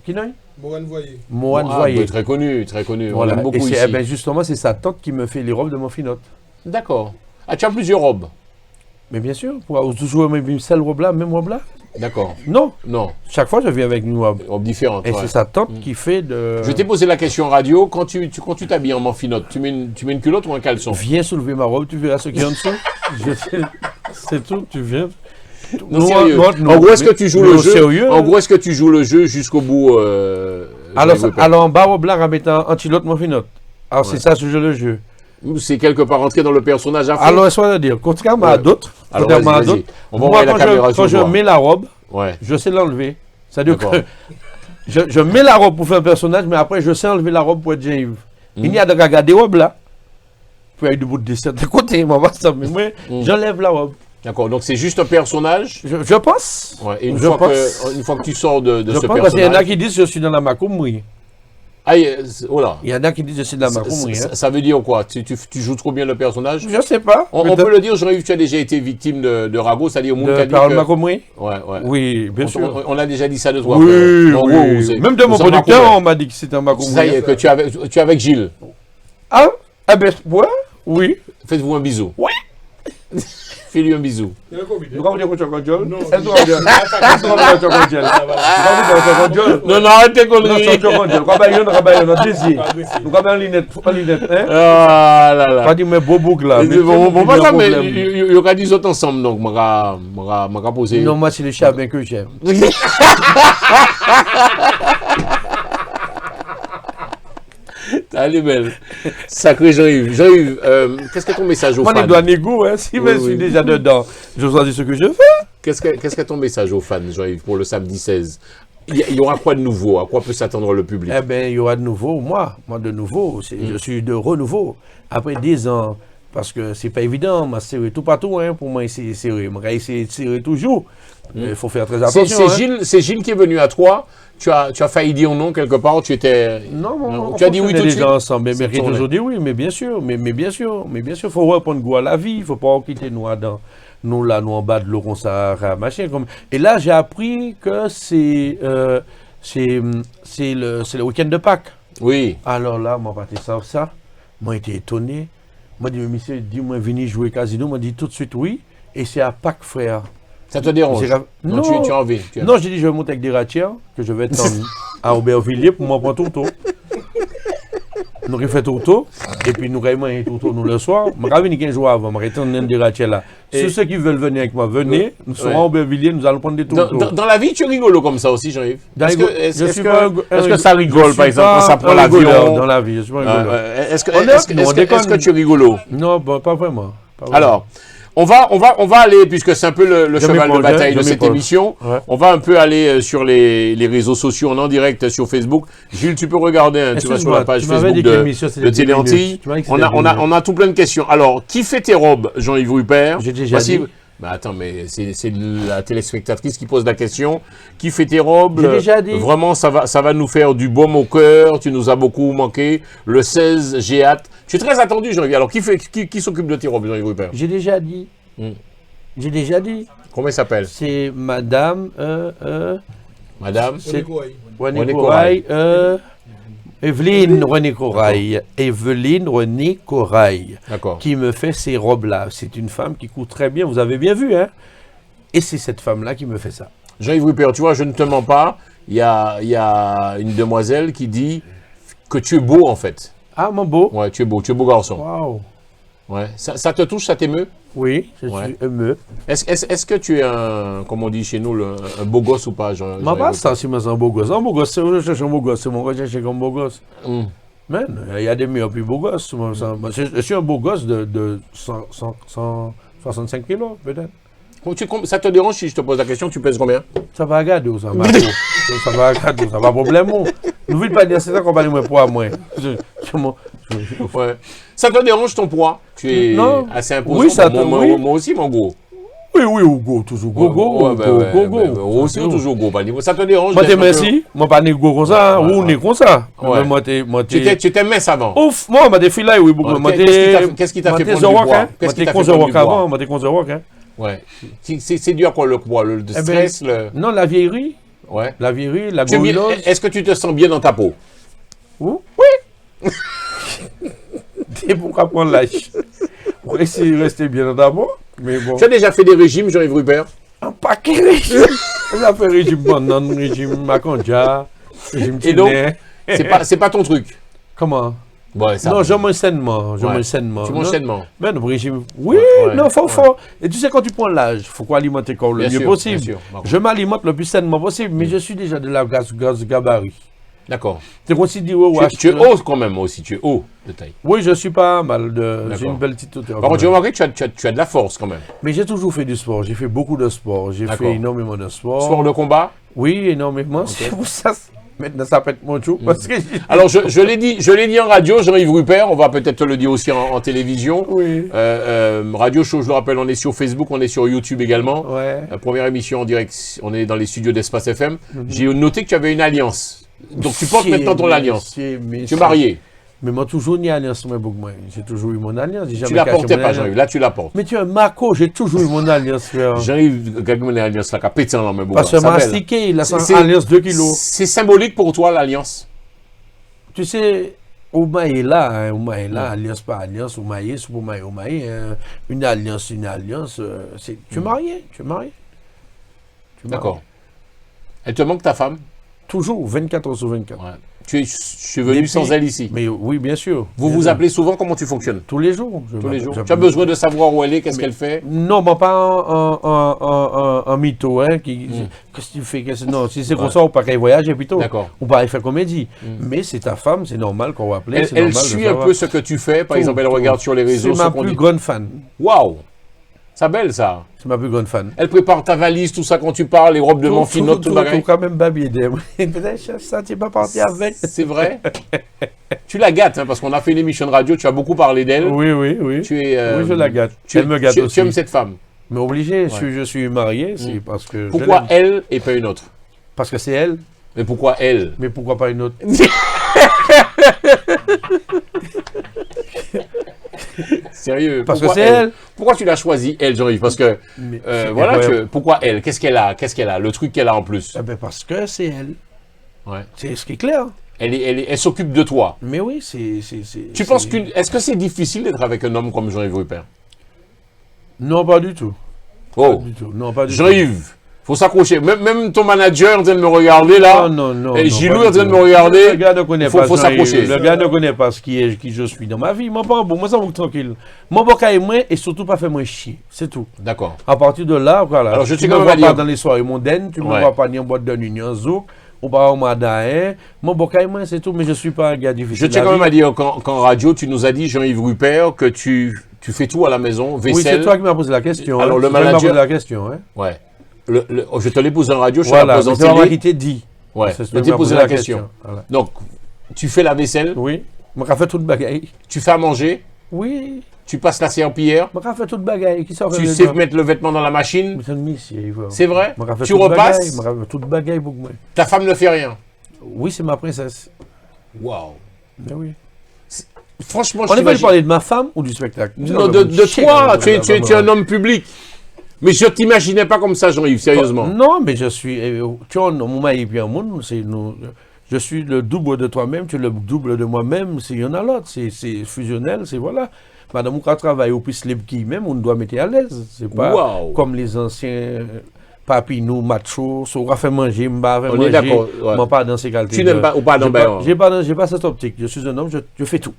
Qui n'a? Morane Voyer. Morane Voyer. Très connu, très connu. Voilà. On l'aime beaucoup ici. Eh ben justement, c'est sa tante qui me fait les robes de Manfinote. D'accord. Ah, tu as plusieurs robes? Mais bien sûr, pour toujours une seule robe là, même robe là. D'accord. Non. Non. Chaque fois, je viens avec une robe. Robe différente. Et c'est sa tante qui fait de. Je t'ai posé la question radio. Quand tu t'habilles en Manfinote, tu mets une culotte ou un caleçon? Viens soulever ma robe, tu verras ce qu'il y a en dessous. C'est tout, tu viens. Non, sérieux. En gros, est-ce que tu joues le jeu? En gros, est-ce que tu joues le jeu jusqu'au bout? Alors en bas robe là, en mettant antilote Manfinote. Alors c'est ça ce jeu le jeu. C'est quelque part rentré dans le personnage à fond. Alors, laisse-moi dire, contrairement à d'autres, on va envoyer la caméra sur quand je mets la robe, ouais. Je sais l'enlever. C'est-à-dire que je mets la robe pour faire un personnage, mais après, je sais enlever la robe pour être Jean-Yves. Il y a de regarder robe là, puis il y a du bout de dessin de côté, moi, j'enlève la robe. D'accord, donc c'est juste un personnage? Je pense. Ouais, et une fois que tu sors de ce personnage... Parce qu'il y en a qui disent que je suis dans la macomberie. Ah, oh là. Il y en a qui disent que je suis dans la macomberie. Ça veut dire quoi? Tu joues trop bien le personnage? Je sais pas. On peut le dire, Jean-Yves, tu as déjà été victime de ragot, c'est-à-dire au monde de Parole Macomberie? Ouais. Oui, bien sûr. On a déjà dit ça de toi. Oui. Même de mon producteur, on m'a dit que c'était un macomberie. Ça y est, que tu es avec Gilles. Ah ben, ouais, oui. Faites-vous un bisou. Oui. Fais-lui un bisou. Nous avons dit que Non, non, arrêtez qu'on dit. Ah là là. Pas dit mes beaux boucles là. Bon, pas ça, mais il y aura 10 autres ensemble, donc m'a posé. Non, moi c'est le chabin que j'aime. Elle est belle. Sacré Jean-Yves. Jean-Yves, qu'est-ce que ton message aux fans? Moi, je dois négo, hein. Si je suis déjà dedans, je choisis ce que je fais. Qu'est-ce que ton message aux fans, Jean-Yves, pour le samedi 16? Il y aura quoi de nouveau? À quoi peut s'attendre le public? Eh bien, il y aura de nouveau, moi de nouveau. Je suis de renouveau. Après 10 ans, parce que c'est pas évident, ma serré tout partout, hein. Pour moi, c'est serré. Je vais essayer de serrer toujours. Il faut faire très attention. C'est Gilles qui est venu à toi. Tu as failli dire non quelque part, tu étais... Non, tu as dit oui tout de suite. Ensemble, mais rien toujours dit oui, mais bien sûr, il faut reprendre goût à la vie, il ne faut pas quitter nous en bas de l'eau comme ça, machin. Et là, j'ai appris que c'est le week-end de Pâques. Oui. Alors là, moi, pas ça, moi, j'étais étonné. Moi, monsieur dit, moi, venez jouer casino, moi, dit tout de suite oui, et c'est à Pâques, frère. Ça te dérange? Non, tu as envie. Non, j'ai dit je vais monter avec des ratières, que je vais être à Aubervilliers pour m'en prendre Tourteau. Nous avons fait Tourteau, et puis nous avons mangé Tourteau nous le soir. Je vais venir 15 jours avant, je vais retourner des ratières là. Si ceux qui veulent venir avec moi, venez, nous serons à Aubervilliers, nous allons prendre des Tourteaux. Dans la vie, tu es rigolo comme ça aussi, Jean-Yves? Est-ce que ça rigole, par exemple, quand ça prend l'avion? Dans la vie, je suis pas rigolo. Est-ce que tu es rigolo? Non, pas vraiment. Alors... On va aller, puisque c'est un peu le cheval de bataille de cette émission, on va un peu aller sur les réseaux sociaux en direct sur Facebook. Gilles, tu peux regarder, tu vas sur la page Facebook de Télé Antilles. On a tout plein de questions. Alors, qui fait tes robes, Jean-Yves Rupert? J'ai déjà dit. Bah attends, mais c'est la téléspectatrice qui pose la question. Qui fait tes robes? J'ai déjà dit. Vraiment, ça va nous faire du baume au cœur. Tu nous as beaucoup manqué. Le 16, j'ai hâte. Je suis très attendu, Jean-Yves. Alors, qui s'occupe de tes robes, Jean-Yves Rupert? J'ai déjà dit. J'ai déjà dit. Comment elle s'appelle? C'est Madame... Madame? René Corail. Evelyne René Corail. Evelyne René Corail. D'accord. Qui me fait ces robes-là. C'est une femme qui court très bien, vous avez bien vu, hein? Et c'est cette femme-là qui me fait ça. Jean-Yves Rupert, tu vois, je ne te mens pas. Il y a une demoiselle qui dit que tu es beau, en fait. Ah, mon beau? Ouais, tu es beau garçon. Waouh. Ouais. Ça te touche, ça t'émeut? Oui, je Ouais. suis émeu. Est-ce que tu es un, comme on dit chez nous, un beau gosse ou pas? Ma pas ça, si moi, c'est un beau gosse. Un beau gosse, c'est je cherche un beau gosse. C'est mon recherche comme beau gosse. Hum. Man, il y a des meilleurs plus beaux gosses. Moi, je suis un beau gosse de 165 kilos, peut-être. Ça te dérange si je te pose la question, tu pèses combien? Ça va regarder, ça va. Ça va regarder, ça va problème. Nous ne pas dire c'est ça qu'on va dire moi poids, moi. Ouais. Ça te dérange ton poids? Tu es Non. assez imposant. Oui, ça moi, oui. moi aussi, mon gros. Oui, Hugo, toujours go, go, Moi aussi, toujours go. Ça te dérange? Moi, t'es merci. Moi, pas né go comme ça. Ouais, Ou né comme ça. Ouais. Moi, Tu t'es mince avant. Ouf, moi, je suis là, oui, beaucoup. Qu'est-ce qui t'a fait prendre du poids? Qu'est-ce qui t'a fait prendre du poids avant? Moi, t'es conservé, hein. Ouais. C'est dû à quoi le poids? Le stress? Non, la vieillerie. Ouais. La vieillerie, la gorilose. Est-ce que tu te sens bien dans ta peau? Oui. Et pourquoi prendre l'âge? Pour essayer de rester bien dans ta peau. Mais bon. Tu as déjà fait des régimes, Jean-Yves Rupert? Un paquet de régimes. On a fait régime banane, régime maconja, régime Et donc, tiner. c'est pas ton truc? Comment? Ouais, ça. Non, je mange sainement. Je Ouais. mange sainement. Tu manges sainement? Ben, le régime. Oui, Ouais, non, faut. Et tu sais, quand tu prends l'âge, il faut alimenter le corps le Bien mieux sûr, possible. bien sûr. Marco. Je m'alimente le plus sainement possible, mais je suis déjà de la gaz gabarit. D'accord. Tu considères ouais, Tu es haut quand même aussi, tu es haut de taille. Oui, je suis pas mal de. J'ai D'accord. une belle petite hauteur. Par contre, tu as remarqué que tu as de la force quand même. Mais j'ai toujours fait du sport. J'ai fait beaucoup de sport. J'ai D'accord. fait énormément de sport. Sport de combat? Oui, énormément. C'est pour ça. Maintenant, ça pète mon chou. Parce que Alors, je l'ai dit en radio, Jean-Yves Rupert, on va peut-être te le dire aussi en télévision. Oui. Radio Show, je le rappelle, on est sur Facebook, on est sur YouTube également. Ouais. Première émission en direct, on est dans les studios d'Espace FM. J'ai noté que tu avais une alliance. Donc, tu portes maintenant ton alliance. Tu es marié. Mais moi, toujours une alliance, moi, beaucoup moins. J'ai toujours eu mon alliance. Tu la portais pas, Jean-Yves. Là, tu la portes. Mais tu es un Marco, j'ai toujours eu mon alliance, frère. Jean-Yves, quelqu'un une alliance là, qui a pété en main. Parce que mastiqué, il a son alliance 2 kilos. C'est symbolique pour toi, l'alliance? Tu sais, au maïs là, alliance par alliance, au maïs, au maïs, une alliance, c'est. Tu es marié, tu es marié. D'accord. Elle te manque ta femme? Toujours, 24 heures sur 24. Ouais. Je suis venu sans elle ici. Mais oui, bien sûr. Vous vous appelez souvent, comment tu fonctionnes? Tous les jours. Tous les jours. Tu as besoin de savoir où elle est, qu'est-ce qu'elle fait? Non, mais pas un mytho, hein. Qu'est-ce que tu fais? Non, si c'est comme ça, on pas qu'elle voyage plutôt. D'accord. On pas faire comédie. Mais c'est ta femme, c'est normal qu'on va appeler. Elle suit un peu ce que tu fais, par exemple, elle regarde sur les réseaux. C'est ma plus grande fan. Waouh! C'est belle ça. C'est ma plus grande fan. Elle prépare ta valise, tout ça quand tu parles, les robes de manfinote, tout le bagage. quand même babier d'elle. Peut-être ça, tu n'es pas parti avec. C'est vrai? Tu la gâtes, hein, parce qu'on a fait une émission de radio, tu as beaucoup parlé d'elle. Oui. Oui, je la gâte. Elle me gâte aussi. Tu aimes cette femme? Mais obligé, je suis marié, c'est parce que. Pourquoi elle et pas une autre? Parce que c'est elle. Mais pourquoi elle? Mais pourquoi pas une autre? Sérieux? Parce que c'est elle. Pourquoi tu l'as choisie, elle, Jean-Yves? Parce que, voilà, pourquoi elle? Qu'est-ce qu'elle a? Le truc qu'elle a en plus? Eh ben parce que c'est elle. Ouais. C'est ce qui est clair. Elle s'occupe de toi. Mais oui, Tu penses est-ce que c'est difficile d'être avec un homme comme Jean-Yves Rupert? Non, pas du tout. Oh, Pas du tout. Non, pas du tout. Jean-Yves, faut s'accrocher. Même ton manager est en train de me regarder là. Non. Et Gilou est en train de me regarder. Le gars ne connaît pas. Faut s'accrocher. Le gars ne connaît pas qui je suis dans ma vie. Moi, pas bon. Moi, ça me tranquille. Moi, pas moi et surtout pas faire moi chier. C'est tout. D'accord. À partir de là, voilà. Alors, je tu sais ne quand me même vois à pas dire. dans les soirées mondaines. Tu ne me Ouais. vois pas ni en boîte de nuit, ni en zouk. Ou pas au Madain. Moi, moi, c'est tout. Mais je ne suis pas un gars difficile. Je tiens quand même à dire qu'en radio, tu nous as dit, Jean-Yves Rupert, que tu fais tout à la maison, vaisselle. Oui, c'est toi qui m'as posé la question. Alors, le C'est toi qui m'as manager- posé la question. Hein. Ouais. Je te l'ai posé en radio, je te l'ai Voilà, posé en c'est moi qui télé. t'ai dit. Ouais. C'est Je toi qui t'ai m'as posé la question. Voilà. Donc, tu fais la vaisselle, Oui. Moi, j'ai fait toute bagaille. tu fais à manger, Oui. tu passes la serpillière, Moi, j'ai fait toute bagaille. Qui sort tu sais mettre le vêtement dans la machine. Mais c'est une mission, il faut. C'est vrai? Moi, j'ai fait Tu toute repasses? bagaille, moi, j'ai fait toute bagaille pour moi. Ta femme ne fait rien. Oui, c'est ma princesse. Waouh. Mais oui. Franchement, On est venu t'imagine- parler de ma femme ou du spectacle? Non, de toi, tu es un homme public. Mais je t'imaginais pas comme ça, Jean-Yves, sérieusement. Non, mais je suis. Tu vois, mon mari et puis un monde, c'est nous. Je suis le double de toi-même, tu es le double de moi-même, c'est y en a l'autre, c'est fusionnel, c'est voilà. Madame, quand on travaille au plus libre qui même, on doit mettre à l'aise. C'est pas Wow. comme les anciens papinos, machos, on va faire manger, on va faire On est manger. d'accord, ouais. Moi, pas dans ces qualités. Tu n'aimes pas ou pas dans J'ai pas cette optique. Je suis un homme, je fais tout.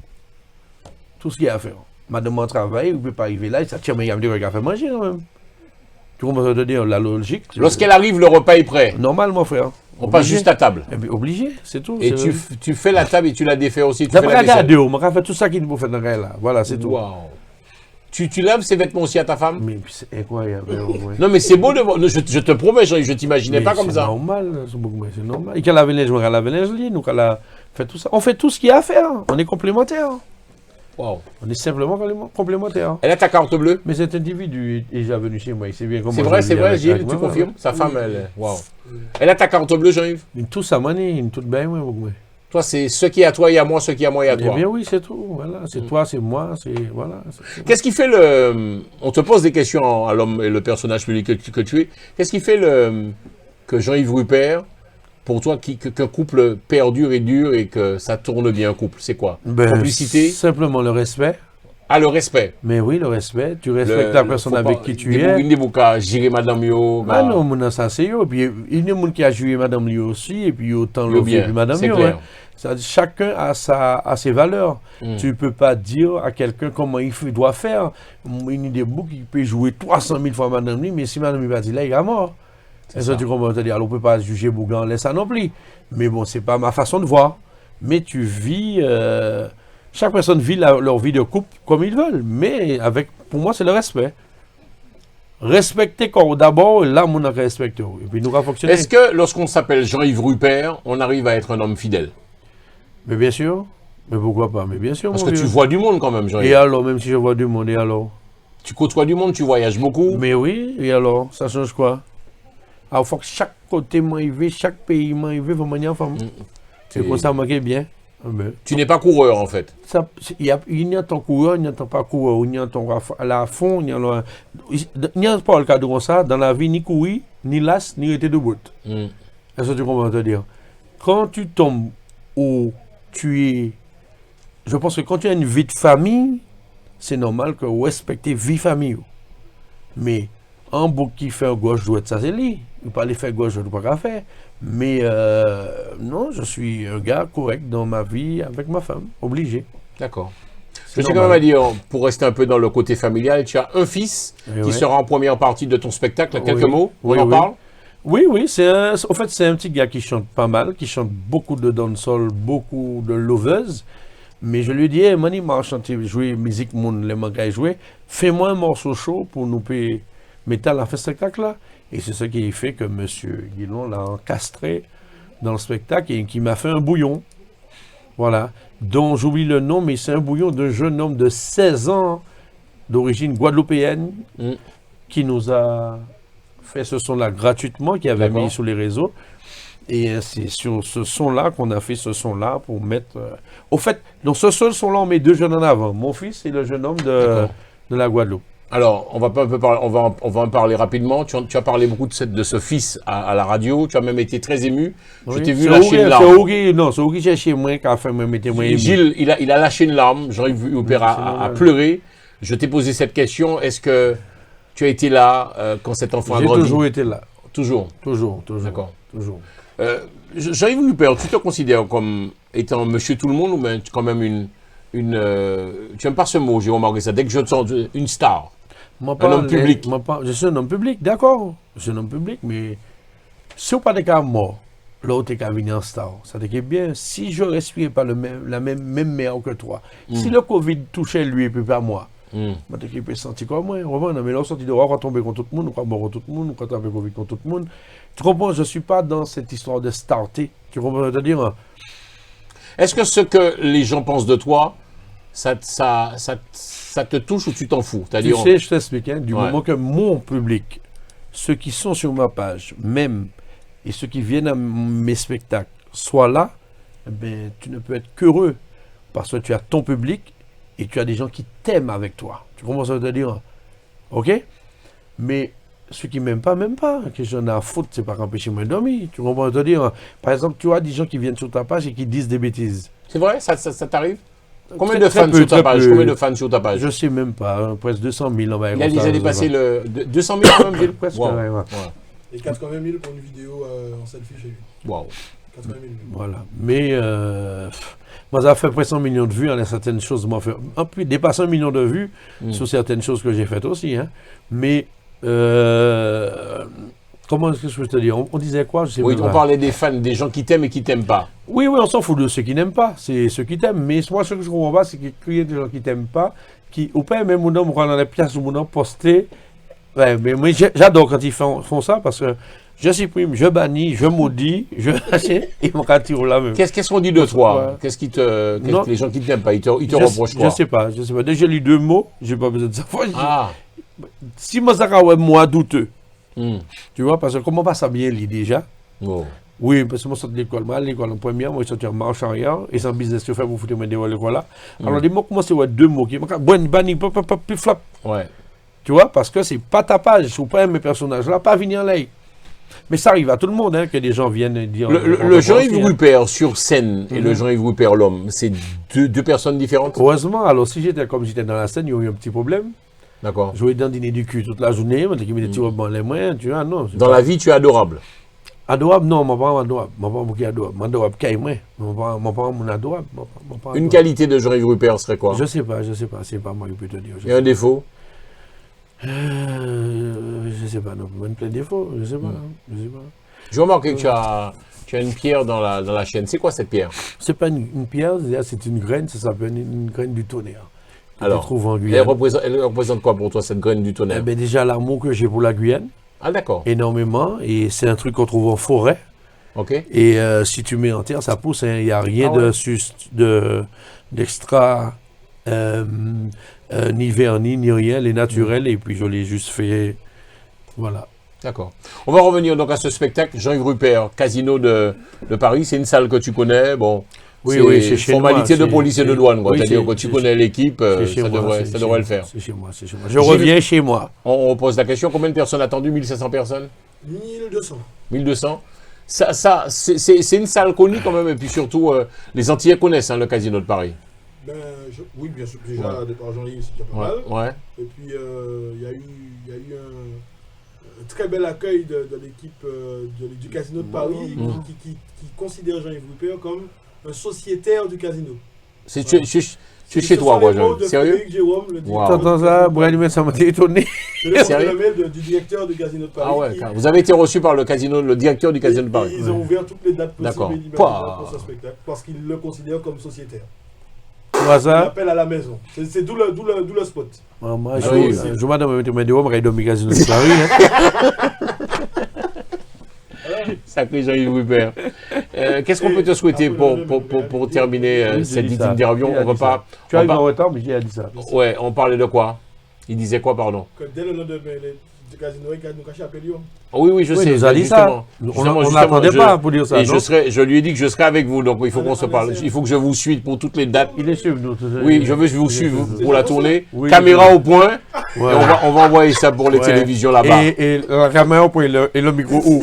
Tout ce qu'il y a à faire. Madame en travail, il ne peut pas arriver là, ça tient, mais il y a des fait manger quand même. Tu comprends ce que je veux dire? La logique. Lorsqu'elle arrive, le repas est prêt. Normal, mon frère. On passe juste à table. Eh bien, obligé, c'est tout. Et tu fais la table et tu la défais aussi. Tu ça fais pas la regarder, vaisselle. on m'a fait tout ça qu'il faut faire dans le là. Voilà, c'est tout. Wow. Tu laves ses vêtements aussi à ta femme? Mais c'est incroyable. Ouais. Non, mais c'est beau de voir. Je te promets, je t'imaginais Mais pas comme ça. C'est normal. Et qu'elle avait les joueurs, elle avait les jolis, nous, qu'elle a fait tout ça. On fait tout ce qu'il y a à faire. On est complémentaires. Wow. On est simplement complémentaires. Elle a ta carte bleue? Mais cet individu est déjà venu chez moi. Il sait bien comment. C'est vrai, Gilles, tu confirmes? Sa femme, elle. Wow. Elle a ta carte bleue, Jean-Yves? Une tout ça, une toute bien, oui. Toi, c'est ce qui est à toi et à moi, ce qui est à moi et à toi. Eh bien, oui, c'est tout. Voilà. C'est toi, c'est moi, c'est. Voilà. Qu'est-ce qui fait On te pose des questions à l'homme et le personnage public que tu es. Qu'est-ce qui fait que Jean-Yves Rupert, pour toi, qu'un couple perdure et dure et que ça tourne bien un couple? C'est quoi? Complicité? Simplement le respect. Ah, le respect. Mais oui, le respect. Tu respectes la personne avec qui tu es. Il n'y a pas gérer madame yo. Ah non, mon ça c'est yo. Et puis, il y a des gens qui a joué madame lui aussi. Et puis, autant le fait puis madame yo. Hein. Chacun a ses valeurs. Tu ne peux pas dire à quelqu'un comment il doit faire. Une idée qui peut jouer 300 000 fois madame lui, mais si madame lui va dire là, il est mort. Et ça, tu comprends? Alors, on ne peut pas juger Bougan, laisse ça non plus. Mais bon, ce n'est pas ma façon de voir. Mais tu vis. Chaque personne vit leur vie de couple comme ils veulent. Mais pour moi, c'est le respect. Respecter d'abord, là, on a respecté. Et puis, nous va fonctionner. Est-ce que lorsqu'on s'appelle Jean-Yves Rupert, on arrive à être un homme fidèle? Mais bien sûr. Mais pourquoi pas? Mais bien sûr. Parce que tu vois du monde quand même, Jean-Yves. Et alors, même si je vois du monde, et alors? Tu côtoies du monde, tu voyages beaucoup. Mais oui, et alors? Ça change quoi? Alors, il faut que chaque côté m'arrive, chaque pays m'arrive, il faut manier femme. C'est comme ça, manquer bien. Tu n'es pas coureur en fait. Il y a ton coureur, il n'y a pas coureur, il y a ton à la fond, il n'y a pas le cas de ça dans la vie, ni courir, ni las, ni rester debout. Est-ce que tu comprends te dire? Quand tu tombes où tu es, je pense que quand tu as une vie de famille, c'est normal que respecter vie famille. Mais un bouc qui fait un gauche droite, ça c'est lui. Il ne peut pas aller faire gauche, je ne peux pas faire. Mais non, je suis un gars correct dans ma vie avec ma femme, obligé. D'accord. Je tiens quand même à dire, pour rester un peu dans le côté familial, tu as un fils qui sera en première partie de ton spectacle. Quelques mots, on en parle? Oui, en fait, c'est un petit gars qui chante pas mal, qui chante beaucoup de dancehall, beaucoup de lovers. Mais je lui ai dit, hey, Mani m'a chanté, jouer musique, les mangas jouer. Fais-moi un morceau chaud pour nous payer. Mettre à la fin spectacle là. Et c'est ce qui fait que M. Guillon l'a encastré dans le spectacle et qui m'a fait un bouillon. Voilà. Dont j'oublie le nom, mais c'est un bouillon d'un jeune homme de 16 ans, d'origine guadeloupéenne, qui nous a fait ce son-là gratuitement, qui avait mis sur les réseaux. Et c'est sur ce son-là qu'on a fait ce son-là pour mettre... Au fait, dans ce seul son-là, on met deux jeunes en avant. Mon fils et le jeune homme de la Guadeloupe. Alors, on va en parler rapidement. Tu as parlé beaucoup de ce fils à la radio. Tu as même été très ému. Oui. Je t'ai vu lâcher une larme. C'est Ougui qui est chez moi qui a fait me mettre moi ému. Gilles, il a lâché une larme. Jean-Yves Rupert a pleuré. Je t'ai posé cette question. Est-ce que tu as été là quand cet enfant a grandi? J'ai toujours été là. Toujours? Toujours. D'accord. Toujours. Jean-Yves Rupert, tu te considères comme étant monsieur tout le monde ou bien quand même tu n'aimes pas ce mot, Jérôme Marguerite, dès que je te sens une star? Un homme public. Je suis un homme public, d'accord. Je suis un homme public, mais si on pas de cas mort, l'autre est qu'à venir en star. Ça veut dire bien, si je respirais pas la même mer que toi, si le Covid touchait lui et puis pas moi, je peux sentir comme moi. Mais là, on sentit de on va tomber contre tout le monde, on va mort contre tout le monde, on va tomber Covid contre tout le monde. Tu comprends, je ne suis pas dans cette histoire de starter. Tu comprends, c'est-à-dire. Est-ce que ce que les gens pensent de toi, ça te touche ou tu t'en fous? Tu sais, je t'explique, hein, du moment que mon public, ceux qui sont sur ma page, même, et ceux qui viennent à mes spectacles, soient là, ben, tu ne peux être qu'heureux. Parce que tu as ton public et tu as des gens qui t'aiment avec toi. Tu comprends ce que je veux dire? OK? Mais ceux qui ne m'aiment pas, que j'en ai à foutre, c'est pas qu'empêcher moi de dormir. Tu comprends ce que je veux dire? Par exemple, tu as des gens qui viennent sur ta page et qui disent des bêtises. C'est vrai? Ça t'arrive? Combien de fans sur ta page? Combien de fans sur ta page? Je ne sais même pas, hein, presque 200 000. Il a dépassé le 200 000 quand même, Gilles? Presque, wow. ouais. Et 80 000 pour une vidéo en selfie chez lui. Wow. 80 000 vues. Voilà. Mais moi, ça fait presque 100 millions de vues. Il y a certaines choses, moi, fait un peu dépasser 1 million de vues sur certaines choses que j'ai faites aussi. Hein. Mais comment est-ce que je peux te dire? On disait quoi? Je sais Oui, même on pas. parlait des fans, des gens qui t'aiment et qui t'aiment pas. Oui, on s'en fout de ceux qui n'aiment pas. C'est ceux qui t'aiment. Mais moi, ce que je ne comprends pas, c'est qu'il y a des gens qui t'aiment pas, qui, ou pas même mon homme, dans les pièces où mon homme posté. Ouais, mais moi, j'adore quand ils font ça parce que je supprime, je bannis, je maudis, ils m'ont tiré là même. Qu'est-ce qu'on dit de toi? Ouais. Qu'est-ce que les gens qui t'aiment pas, ils te reprochent Je quoi? sais pas. Dès que j'ai lu 2 mots, j'ai pas besoin de savoir. Ah, Si moi, ça ouais, moi, douteux, hmm. tu vois, parce que comment pas ça bien lit déjà? Oh. Oui, parce que moi, je sors de l'école, moi, l'école en première, moi, je sortais en marche arrière, et sans business, je fais pour foutre mes dévoirs à l'école là. Alors, des mots, comment c'est, ouais, 2 mots qui, bon, banni, plus flap. Ouais. Tu vois, parce que c'est pas ta page, ou pas mes personnages là, pas venir là. Mais ça arrive à tout le monde, hein, que des gens viennent dire. Le Jean-Yves Rupert sur scène et le Jean-Yves Rupert l'homme, c'est deux personnes différentes? Heureusement, alors si j'étais comme j'étais dans la scène, il y aurait eu un petit problème. D'accord. Jouer dans le dîner du cul toute la journée, mais qui met des petits rebonds les mains, tu vois, non. Dans la vie, tu es adorable. Adorable, non, mon parent adorable. Mon parent qui est adorable. Mon adorable, qui est moi. Mon parent, mon adorable. Mon parent Une adorable. qualité de Jean-Yves Rupert serait quoi? Je sais pas, c'est pas moi qui peux te dire. Et un défaut? Je sais pas, non, plein de défauts, je sais pas. J'ai remarqué que tu as une pierre dans la chaîne. C'est quoi cette pierre? C'est pas une pierre, c'est une graine, ça s'appelle une graine du tonnerre. Que Alors, tu trouves en elle Guyane. représente quoi pour toi, cette graine du Eh tonnerre? ben, déjà, l'amour que j'ai pour la Guyane, Ah d'accord, énormément, et c'est un truc qu'on trouve en forêt. ok. Et si tu mets en terre, ça pousse, il n'y a rien Ah ouais. d'extra, ni vernis, ni rien, les naturels, et puis je l'ai juste fait, voilà. D'accord. On va revenir donc à ce spectacle, Jean-Yves Rupert, Casino de Paris. C'est une salle que tu connais, bon. Oui, c'est chez formalité moi, de police et de douane, quoi. oui, C'est-à-dire que tu connais l'équipe, C'est chez ça moi, devrait le faire. C'est chez moi. Je reviens chez moi. On pose la question, combien de personnes attendues? 1500 personnes? 1200. 1200? C'est une salle connue quand même, et puis surtout, les Antillais connaissent hein, le Casino de Paris. Ben, oui, bien sûr, déjà, de par Jean-Yves, c'est déjà pas mal. Ouais. Et puis, il y a eu un très bel accueil de l'équipe du Casino de Paris qui considère Jean-Yves Rupert comme un sociétaire du casino. C'est chez toi, quoi, Jean-Yves. Sérieux? Jérôme, le directeur. T'entends ça, Brad, ça m'a étonné. C'est le mail du directeur du Casino de Paris. Ah ouais, vous avez été reçu par le directeur du Casino de Paris. Ils ont ouvert toutes les dates D'accord. possibles et inimaginables pour ce spectacle parce qu'ils le considèrent comme sociétaire. Tu vois On ça? l'appelle à la maison. C'est d'où le spot. Moi, Ah oui, je m'adore, mais de homme, il doit me casino de Paris. Sacré Jean-Yves Rupert. Qu'est-ce qu'on peut te souhaiter pour terminer Oui, j'ai cette dit dite ça. interview? Il a On va dit pas. ça. Tu arrives en retard, mais j'ai dit ça. Ouais, on parlait de quoi? Il disait quoi, pardon? Que dès le lendemain, du casino, il nous cache à Pélion. Oui, je Oui, sais. il nous a dit ça. On n'attendait pas pour dire ça. Et non? je lui ai dit que je serai avec vous, donc il faut qu'on se parle. essaie. Il faut que je vous suive pour toutes les dates. Il est sûr, nous. Oui, je veux vous suivre pour la tournée. Oui, Caméra oui. au point. Ouais. Et on va envoyer ça pour les Ouais. télévisions là-bas. Et la caméra pour et le micro où?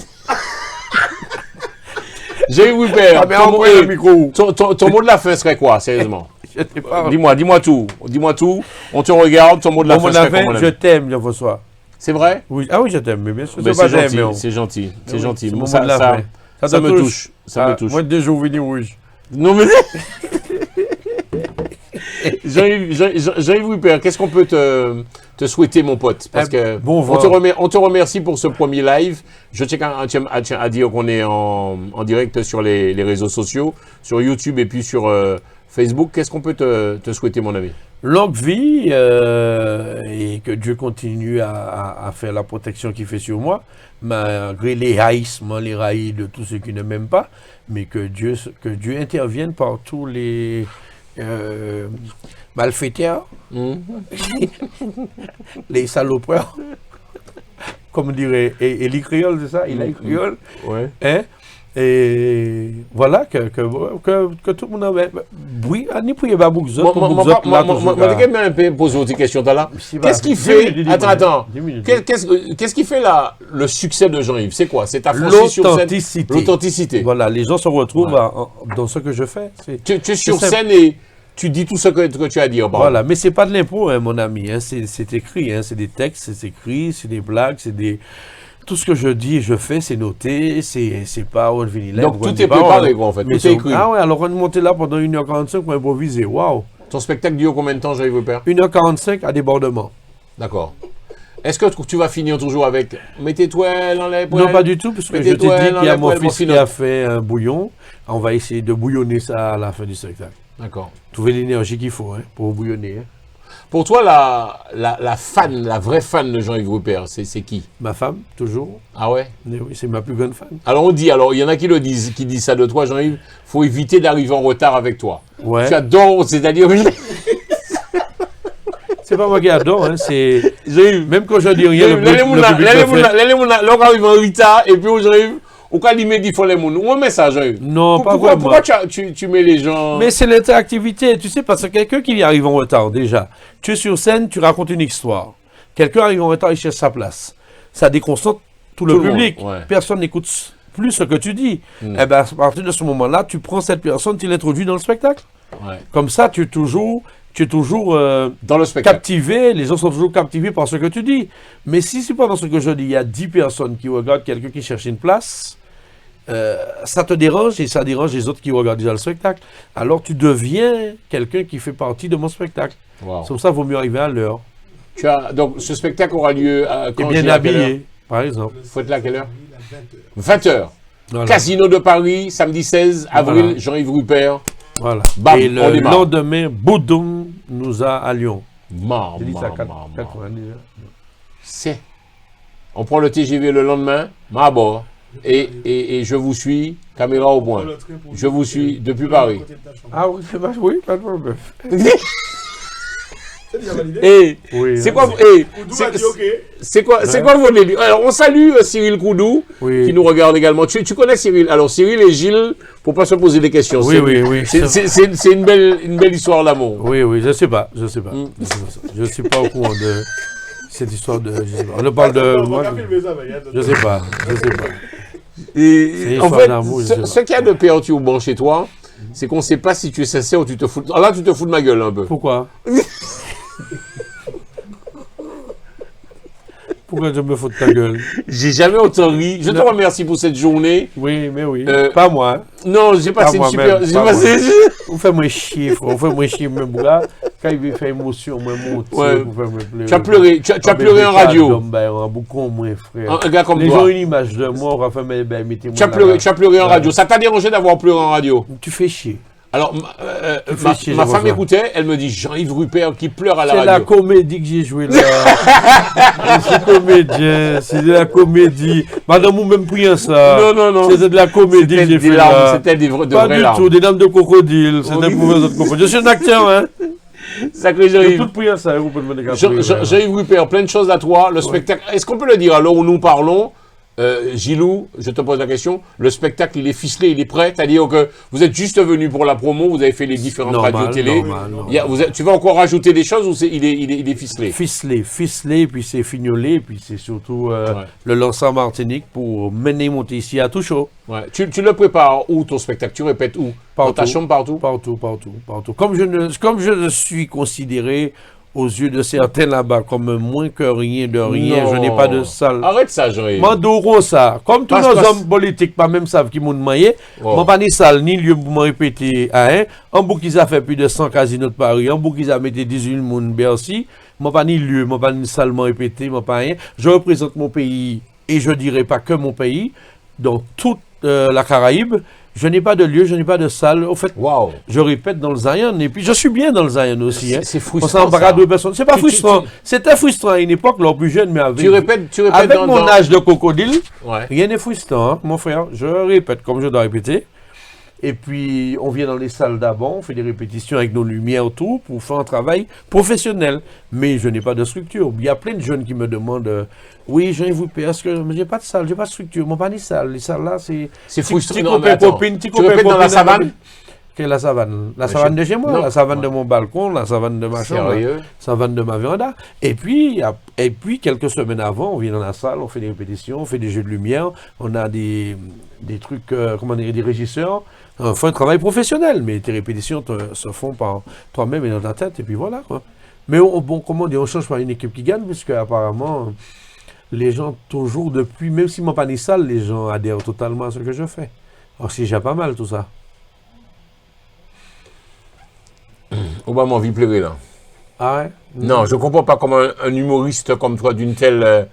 J'ai eu Rupert. Caméra pour le micro où? Ton mot de la fin serait quoi, sérieusement? Je sais pas. Dis-moi tout. Dis-moi tout. On te regarde. Ton mot de la Au fin mot de la serait fin, quoi, mon je ami? t'aime, Jean-François. C'est vrai? Oui. Ah oui, je t'aime, mais bien sûr. Ben, C'est pas c'est gentil. t'aimer, C'est gentil. C'est oui, gentil. c'est mon Ça mot de la fin. ça te me touche. Ça me touche. Moi, 2 jours venus rouge. Non mais. Jean-Yves Rupert, qu'est-ce qu'on peut te souhaiter, mon pote? Parce que bon on te remercie pour ce premier live. Je tiens à dire qu'on est en direct sur les réseaux sociaux, sur YouTube et puis sur Facebook. Qu'est-ce qu'on peut te souhaiter, mon ami? Longue vie et que Dieu continue à faire la protection qu'il fait sur moi, malgré les haïssements, les rails de tous ceux qui ne m'aiment pas, mais que Dieu intervienne par tous les malfaiteurs, les salopeurs, comme dirait Élie Créole, c'est ça? Élie Créole. Ouais. Hein? Et voilà, que tout le monde a... Oui, ni pour y avoir beaucoup d'autres, pour beaucoup d'autres, là, toujours. Moi, je poser une question là. Si, Qu'est-ce qui 10 fait... minutes, Attends. 10 minutes. Qu'est-ce qui fait le succès de Jean-Yves? C'est quoi? C'est ta franchise sur scène? L'authenticité. L'authenticité. Voilà, les gens se retrouvent dans ce que je fais. Tu es sur c'est scène et tu dis tout ce que tu as à dire. Voilà, mais c'est pas de l'impro, hein, mon ami. Hein, c'est écrit, hein, c'est des textes, c'est écrit, c'est des blagues, c'est des... tout ce que je dis et je fais, c'est noté, c'est pas au vinyle. Donc tout est préparé, quoi, en fait. Tout est écrit. Ah ouais, alors on est monté là pendant 1h45 pour improviser. Waouh! Ton spectacle dure combien de temps, Jean-Yves Rupert? 1h45 à débordement. D'accord. Est-ce que tu vas finir toujours avec mes étoiles dans les poêles? Non, pas du tout, parce que je t'ai dit qu'il y a mon fils qui a fait un bouillon. On va essayer de bouillonner ça à la fin du spectacle. D'accord. Trouver l'énergie qu'il faut pour bouillonner. Hein. Pour toi, la fan, la vraie fan de Jean-Yves Rupert, c'est qui? Ma femme, toujours. Ah ouais? Mais oui, c'est ma plus grande fan. Alors il y en a qui disent ça de toi, Jean-Yves, faut éviter d'arriver en retard avec toi. Ouais. Tu adores, c'est-à-dire... C'est pas moi qui adore, hein, c'est... Même quand je dis rien, le public L'on arrive en retard, et puis Jean-Yves, au cas il dit faut les moun. Ou un message, Jean-Yves. Non, pas Pourquoi vraiment. tu mets les gens... Mais c'est l'interactivité, tu sais, parce que quelqu'un qui arrive en retard, déjà, tu es sur scène, tu racontes une histoire. Quelqu'un arrive en retard, il cherche sa place. Ça déconcentre tout le public. monde, ouais. Personne n'écoute plus ce que tu dis. Eh ben, à partir de ce moment-là, tu prends cette personne, tu l'introduis dans le spectacle. Ouais. Comme ça, tu es toujours dans le spectacle. captivé, les gens sont toujours captivés par ce que tu dis. Mais si c'est pas dans ce que je dis, il y a 10 personnes qui regardent quelqu'un qui cherche une place, ça te dérange et ça dérange les autres qui regardent déjà le spectacle. Alors tu deviens quelqu'un qui fait partie de mon spectacle. Wow. C'est pour ça qu'il vaut mieux arriver à l'heure. Donc ce spectacle aura lieu Et quand bien habillé, par exemple. Faut être là à quelle heure? À 20h. 20h. Voilà. Casino de Paris, samedi 16 avril, Voilà. Jean-Yves Rupert. Voilà. Bam, et on le démarre. lendemain, Boudoum nous a à Lyon. J'ai dit ça à 90 heures. C'est. On prend le TGV le lendemain, à bord. Et je vous suis, caméra au point. Je vous suis depuis Paris. Ah oui, oui, pas de problème. C'est déjà validé. Et Oui, c'est hein. quoi, Koudou a dit OK. c'est quoi votre délire? Alors on salue Cyril Koudou Oui. qui nous regarde également. Tu connais Cyril? Alors Cyril et Gilles, pour pas se poser des questions. Oui, oui. C'est une belle histoire d'amour. Oui, je sais pas. Je sais pas ça. Je suis pas au courant de cette histoire de. Je sais pas. On ne parle de. On Moi, va filmer ça, mais je sais pas. Et une en histoire fait, d'amour, je sais pas. ce qu'il y a de perturbant chez toi, c'est qu'on ne sait pas si tu es sincère ou tu te fous. Alors là, tu te fous de ma gueule un peu. Pourquoi? Pourquoi je me fous de ta gueule? J'ai jamais autant ri. Je te Non. remercie pour cette journée. Oui, mais oui. Pas moi. Hein. Non, j'ai passé une super. J'ai passé. Vous faites moi chier, frère. Vous faites moi chier, même là. Quand il fait émotion, moi monte. Ouais. Vous faites me pleurer. Tu as pleuré. Tu as pleuré en radio. Un boucon, moi, frère. Un gars comme Les gens ont toi. une image de moi, on va faire mettez-moi. Tu as pleuré en radio. Ça t'a dérangé d'avoir pleuré en radio? Tu fais chier. Alors, fais chier, ma je femme vois ça. écoutait, elle me dit Jean-Yves Rupert qui pleure à la C'est la radio. comédie que j'ai jouée là. Je suis comédien, c'est de la comédie. Madame, ou même priant ça. Non. C'était de la comédie que C'était j'ai des fait larmes, là. c'était de Pas vraies du larmes. tout, des dames de crocodile. C'était Oui. pour les autres crocodiles. Je suis un acteur, hein. Sacré J'ai Jean-Yves. tout priant ça, vous pouvez me décaper. Jean-Yves Rupert, plein de choses à toi. Le spectacle, est-ce qu'on peut le dire alors où nous parlons? Gilou, je te pose la question. Le spectacle, il est ficelé, il est prêt. C'est-à-dire que vous êtes juste venu pour la promo, vous avez fait les différentes radios télé. Tu vas encore rajouter des choses ou il est ficelé? Ficelé, puis c'est fignolé, puis c'est surtout le lancer en Martinique pour mener monter ici à tout chaud. Ouais. Tu le prépares où ton spectacle? Tu répètes où? Dans ta chambre, partout? Partout. Comme je ne suis considéré aux yeux de certains là-bas comme moins que rien de rien, Non. je n'ai pas de salle. Arrête ça, Jean-Yves. Mandoro ça. Comme tous Passe, nos passe. hommes politiques, pas même savent qui m'ont maillé, Wow. moi pas ni salle, ni lieu pour me répéter à un. En bout qu'ils a fait plus de 100 casinos de Paris, en bout qu'ils a mis 18 000 Bercy, moi pas ni lieu, moi pas ni salle m'en répéter, moi pas rien. Je représente mon pays, et je dirais pas que mon pays, dans toute la Caraïbe. Je n'ai pas de lieu, je n'ai pas de salle. Au fait, Waouh. je répète dans le Zion, et puis je suis bien dans le Zion aussi. Hein. C'est On frustrant. s'embarrasse ça. de personnes. C'est pas frustrant. C'était frustrant à une époque, leur plus jeune, mais avec, Tu répètes avec dans, mon dans- âge de crocodile, Ouais. rien n'est frustrant, hein, mon frère. Je répète comme je dois répéter. Et puis, on vient dans les salles d'avant, on fait des répétitions avec nos lumières, tout, pour faire un travail professionnel. Mais je n'ai pas de structure. Il y a plein de jeunes qui me demandent oui, Jean-Yves Rupert, est-ce que j'ai pas de salle, j'ai pas de structure, moi pas ni salle. Les salles là, c'est. C'est frustrant. Petit Non, copain, mais attends. copine, petit Tu copain, répètes dans la copine, savane? Quelle est la savane? La Mais savane je- de chez moi, Non. la savane de mon balcon, la savane de ma chambre, Sérieux? la savane de ma véranda. Et puis, quelques semaines avant, on vient dans la salle, on fait des répétitions, on fait des jeux de lumière, on a des trucs, comment dire, des régisseurs. On fait un travail professionnel, mais tes répétitions se font par toi-même et dans ta tête, et puis voilà, quoi. Mais comment dire, on change par une équipe qui gagne, puisque apparemment, les gens, toujours depuis, même si moi pas ni sale, les gens adhèrent totalement à ce que je fais. Alors, c'est déjà pas mal tout ça. Obama en vie pleurer là. Ah ouais? Non, je ne comprends pas comment un humoriste comme toi d'une telle Non,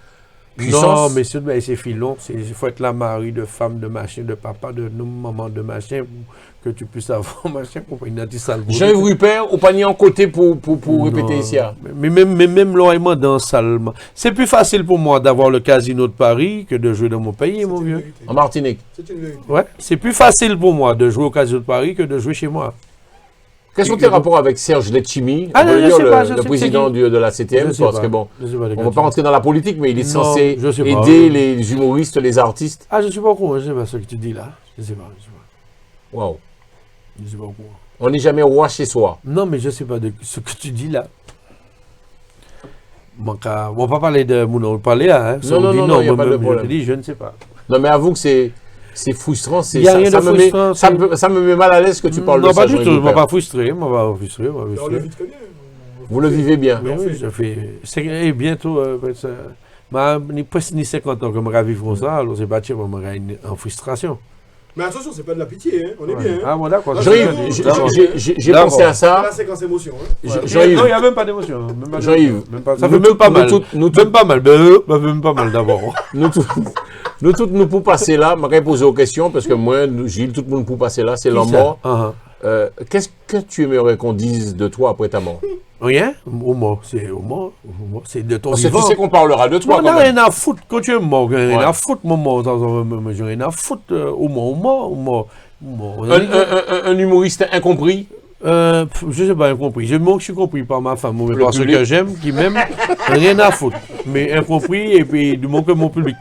puissance. mais c'est filon. Il faut être la mari de femme, de machin, de papa, de maman, de machin, pour que tu puisses avoir machin pour une anti-sale. Jean-Yves Rupert au panier en côté pour répéter ici. Mais même loin dans salle. C'est plus facile pour moi d'avoir le casino de Paris que de jouer dans mon pays, mon vieux. En Martinique. C'est une vérité. Ouais, c'est plus facile pour moi de jouer au casino de Paris que de jouer chez moi. Quels sont tes rapports avec Serge Letchimy, Ah, non, je sais pas, je le sais président qui. de la CTM? Je sais Parce pas. que bon, Je sais pas de on quoi ne va tu pas parles. rentrer dans la politique, mais il est Non, censé je sais pas. aider les humoristes, les artistes. Ah, je suis pas au courant, je sais pas ce que tu dis là. Je sais pas. Waouh. Je sais pas au courant. On n'est jamais roi chez soi. Non, mais je sais pas de ce que tu dis là. On va pas parler de mon parler là. Hein. Non, non, y a pas de je problème. te dis, je ne sais pas. Non, mais avoue que c'est frustrant. Il y a rien de frustrant, Ça me met mal à l'aise que tu parles non, de ça. pas du tout, je Jean-Yves ne vais Rupert. pas frustrer. On le vit très bien. Vous le vivez bien. Mais oui, je fais. Et bientôt, presque ni 50 ans que je vais vivre comme ça, alors c'est pas sûr, je vais en frustration. Mais attention, c'est pas de la pitié, hein. On est bien. Hein. Ah, bon, d'accord. Jean-Yves, j'ai D'accord. pensé à La ça. séquence émotion. Hein. Jean-Yves, Non, il n'y a même pas d'émotion. même pas Jean-Yves, d'émotion, même pas- ça fait même pas mal. Même pas mal. Même pas mal d'abord. nous tous, nous pour passer là, je vais poser aux questions parce que moi, Gilles, tout le monde pour passer là, c'est la mort. Qu'est-ce que tu aimerais qu'on dise de toi après ta mort? Rien. Au mort, c'est de ton Parce que vivant. tu sais qu'on parlera de toi Moi, quand on n'a même. rien à foutre. Quand tu es mort, rien Ouais. à foutre, mon mort. J'ai rien à foutre. Au mort. Un humoriste incompris. Je sais pas, incompris. Je suis compris par ma femme, mais Le par ceux public. que j'aime, qui m'aiment, rien à foutre. Mais incompris, et puis du moment que mon public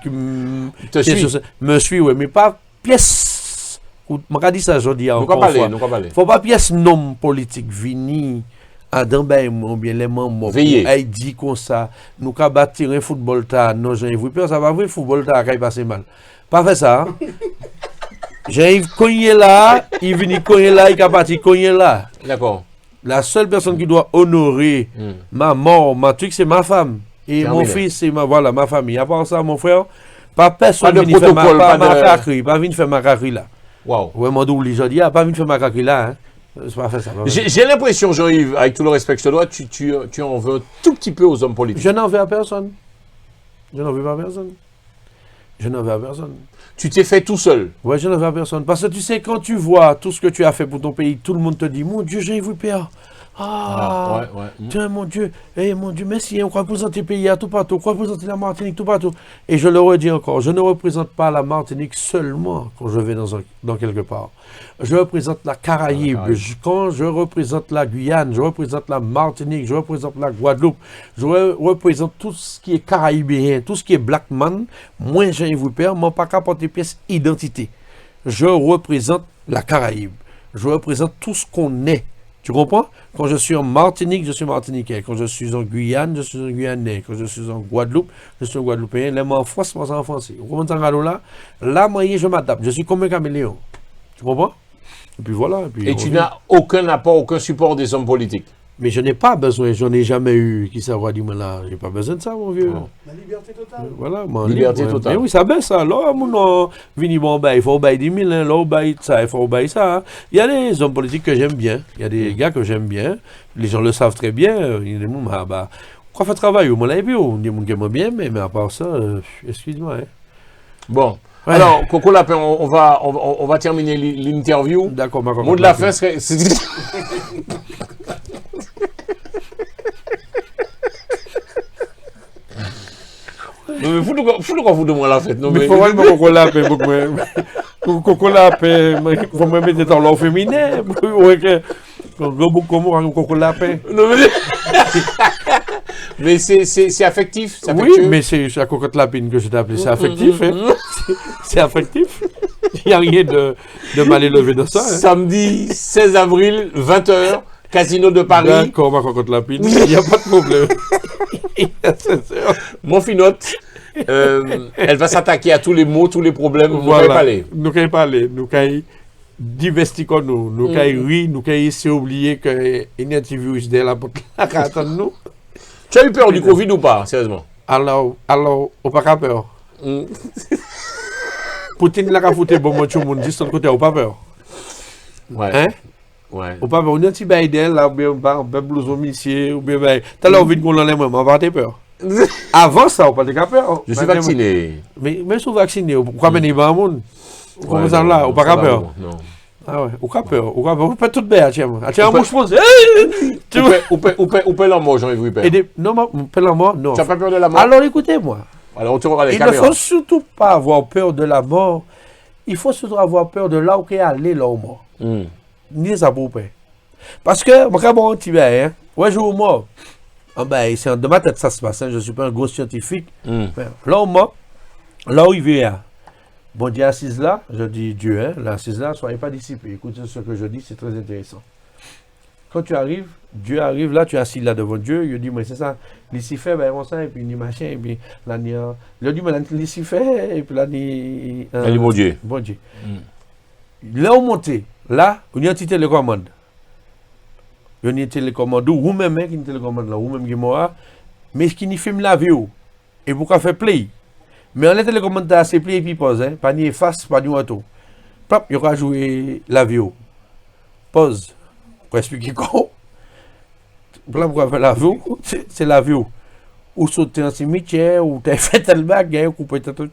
Te suit. me suit, ouais, mais pas pièce. Je dis ça, je dis Nous encore pas une fois. parler, nous pas parler. Faut pas pièce nom politique vini à Dambay ou bien les membres Veillez. dit comme ça nous ca bâtir un football ta non Jean-Yves Rupert ça va vrai football ta qui passer mal pas fait ça hein? Jean-Yves cogné là il vient cogner là il ca parti cogner là D'accord. la seule personne qui doit honorer ma mort ma truc c'est ma femme et Terminé. mon fils c'est ma famille à part ça mon frère pas personne Pas de vient faire protocole, pas de- macaquerie pas venir faire macaquerie là Waouh. vraiment d'où les gens disent pas venir faire macaquerie là hein? C'est pas fait ça. J'ai l'impression, Jean-Yves, avec tout le respect que je te dois, tu en veux un tout petit peu aux hommes politiques. Je n'en veux à personne. Je n'en veux pas à personne. Je n'en veux à personne. Tu t'es fait tout seul. Ouais, je n'en veux à personne. Parce que tu sais, quand tu vois tout ce que tu as fait pour ton pays, tout le monde te dit, mon Dieu, Jean-Yves Rupert. Ah, ouais. tiens, mon Dieu, merci, on représente le pays à tout partout, on représente la Martinique tout partout. Et je le redis encore, je ne représente pas la Martinique seulement quand je vais dans quelque part. Je représente la Caraïbe, quand je représente la Guyane, je représente la Martinique, je représente la Guadeloupe, je représente tout ce qui est caraïbéen, tout ce qui est Blackman. Moi, Jean-Yves Rupert, je ne pas qu'à porter pièce identité. Je représente la Caraïbe. Je représente tout ce qu'on est. Tu comprends? Quand je suis en Martinique, je suis martiniquais. Quand je suis en Guyane, je suis un Guyanais. Quand je suis en Guadeloupe, je suis un Guadeloupéen. Là, moi, en France, moi, c'est en français. Vous comprenez là? Là, moi, je m'adapte. Je suis comme un caméléon. Tu comprends? Et puis voilà. Et tu n'as aucun apport, aucun support des hommes politiques. Mais je n'ai pas besoin, j'en ai jamais eu. Qui saura dire, moi là, j'ai pas besoin de ça, mon vieux. Non. La liberté totale. Voilà, mon Liberté libre, totale. Mais oui, ça baisse ça. Là, mon nom, vini bon, il faut obéir 10 000, là, obéir ça, il faut obéir ça. Il y a des hommes politiques que j'aime bien. Il y a des gars que j'aime bien. Les gens le savent très bien. Il y a des gens, quoi fait travail, moi là, et puis, il y a des gens qui m'aiment bien, mais à part ça, excuse-moi. Hein. Bon. Ouais. Alors, Coco Lapin, on va terminer l'interview. D'accord, ma Mot de la fin serait. Non, mais fous-le quoi vous de moi la fête. Non, Mais mais il faut voir le coco lapin, coco lapin, il faut me mettre dans l'eau féminin. Ouais, que. Comment un coco lapin? Non, mais c'est affectif. C'est Oui, affectueux. mais c'est la cocotte lapine que je t'ai appelé. C'est affectif, hein? C'est affectif. Il n'y a rien de mal élevé dans ça. Hein? Samedi 16 avril, 20h, Casino de Paris. D'accord, ma cocotte lapine. Il n'y a pas de problème. Mon finote, elle va s'attaquer à tous les mots, tous les problèmes. Vous Voilà. pouvez parler. Nous pouvons parler. Nous pouvons divestiquer nous. Nous pouvons rire. Nous pouvons essayer d'oublier qu'une interview est là pour attendre nous. Tu as eu peur du Covid ou pas, sérieusement? Alors, on pas qu'à peur. Poutine l'a foutu bon mon monde juste de côté, on pas peur. Ouais. Hein? Ouais. On pas peur, on a un petit Biden là, ou bien un blouson missier, ou bien t'as là envie de qu'on l'enlève, on va pas peur. Avant ça, on pas de peur. Je suis vacciné. Mais même si on vacciné, pourquoi mener pas un monde? Comment ça non, là, non, on pas ça va, peur. non. Ah ouais, on pas peur, on peut tout bien, tiens. Tiens, moi je pense. Ou peut la mort, Jean-Yves Rupert. Non, on peut la mort, non. Tu n'as pas peur de la mort? Alors écoutez-moi. Alors on te regarde les Il ne caméras. faut surtout pas avoir peur de la mort. Il faut surtout avoir peur de là où est allé l'homme mort. Ni ça pour peur. Parce que, moi, quand on dit, hein, ouais, je suis mort. C'est de ma tête ça se passe. Hein, je ne suis pas un gros scientifique. L'homme mort, là où il vient. Bon Dieu assise là, je dis Dieu, hein, l'assise là, soyez pas dissipés. Écoutez ce que je dis, c'est très intéressant. Quand tu arrives, Dieu arrive là, tu es assis là devant Dieu, il dit, mais c'est ça, Lucifer, ben, ça, et puis il dit machin, et puis là, il dit, mais Lucifer, et puis là, il dit, bon Dieu. Bon Dieu. Là, on monte, là, on y a un petit télécommande. Il y a un télécommande, ou même, qui télécommande là, ou même qui est mort, mais qui n'y filme la vidéo. Et pourquoi faire play? Mais en télécommande, c'est play et puis pause, hein, pas ni efface, pas ni auto. Pop, il y aura joué la vidéo. Pause. Pour expliquer comment. Pourquoi faire la vidéo? C'est la vidéo. Ou sauter en cimetière, ou t'as fait tel bague, ou peut-être tout.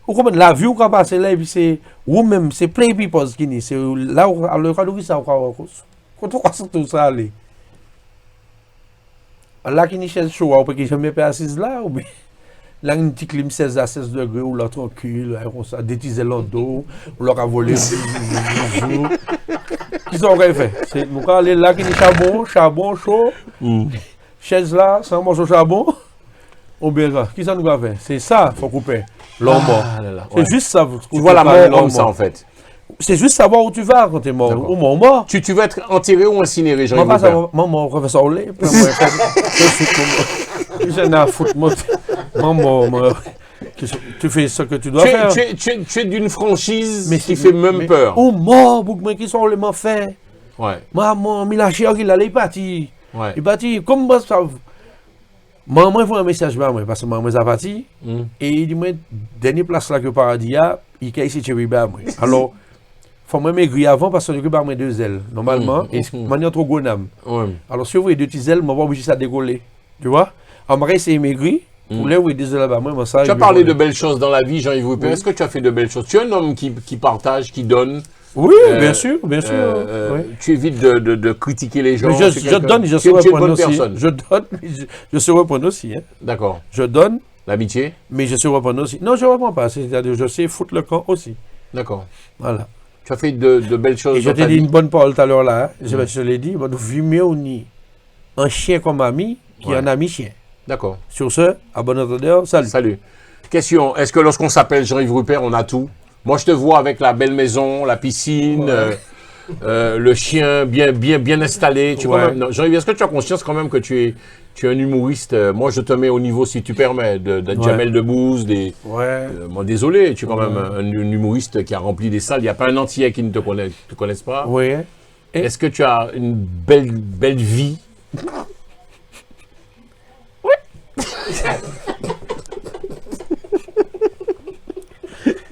Ou comment la vidéo qui passe là, et puis c'est. Ou même, c'est play et puis pause qui n'est. C'est là où, à le cas où ça, quand on croit tout ça aller. Là, qui n'est pas chaud, ou peut qu'il jamais pas assise là, ou bien. Là, une petite clim 16 à 16 degrés, ou là, tranquille, on a détisé l'endos, ou leur a volé. Qu'est-ce qu'on aurait fait? C'est nous aller là, qui est charbon chaud, chaise là, sans manger au charbon, ou bien là. Qu'est-ce qu'on va faire? C'est ça, il faut couper. L'homme mort. C'est juste ça. Tu vois la mort comme ça, en fait. C'est juste savoir où tu vas quand tu es mort. Ou mort. Tu veux être enterré ou incinéré, Jean-Yves Rupert? Rupert? Maman, professeur Olé. Je n'ai à foutre. Maman, tu fais ce que tu dois faire. Tu es d'une franchise qui fait même peur. Ou mort, mais qui sont les m'ont fait. Ouais. Maman, il a chier, il est parti. Ouais. Il est parti. Comment ça? Maman, il faut un message pour moi, parce que maman est parti. Et il dit, moi, dernière place là que le paradis a, il a ici chez moi. Alors, il faut me maigrir avant parce que je vais 2 ailes, normalement, et je suis trop gros. Alors, si vous voyez 2 petites ailes, je vais pas obligé ça décoller. Tu vois? Alors, je vais maigrir. Pour les oui, 2 ailes là-bas, moi, ça. Tu as parlé de belles choses dans la vie, Jean-Yves Rupert. Est-ce que tu as fait de belles choses? Tu es un homme qui partage, qui donne. Oui, bien sûr, bien sûr. Tu évites de critiquer les gens. Mais je donne, je sais reprendre aussi. Je donne, je sais reprendre aussi. Hein. D'accord. Je donne. L'amitié? Mais je sais reprendre aussi. Non, je ne reprends pas. C'est-à-dire, je sais foutre le camp aussi. D'accord. Voilà. Tu as fait de belles choses. Et je t'ai dit une bonne parole tout à l'heure là. Je te l'ai dit. On vit mieux un chien comme ami qui est un ami chien. D'accord. Sur ce, à bon entendeur, salut. Salut. Question, est-ce que lorsqu'on s'appelle Jean-Yves Rupert, on a tout? Moi, je te vois avec la belle maison, la piscine, le chien bien installé. Jean-Yves, est-ce que tu as conscience quand même que tu es un humoriste? Moi, je te mets au niveau, si tu permets, de Jamel Debbouze. Moi, désolé, tu es quand même un humoriste qui a rempli des salles. Il n'y a pas un entier qui ne te connaisse pas. Oui. Est-ce que tu as une belle vie?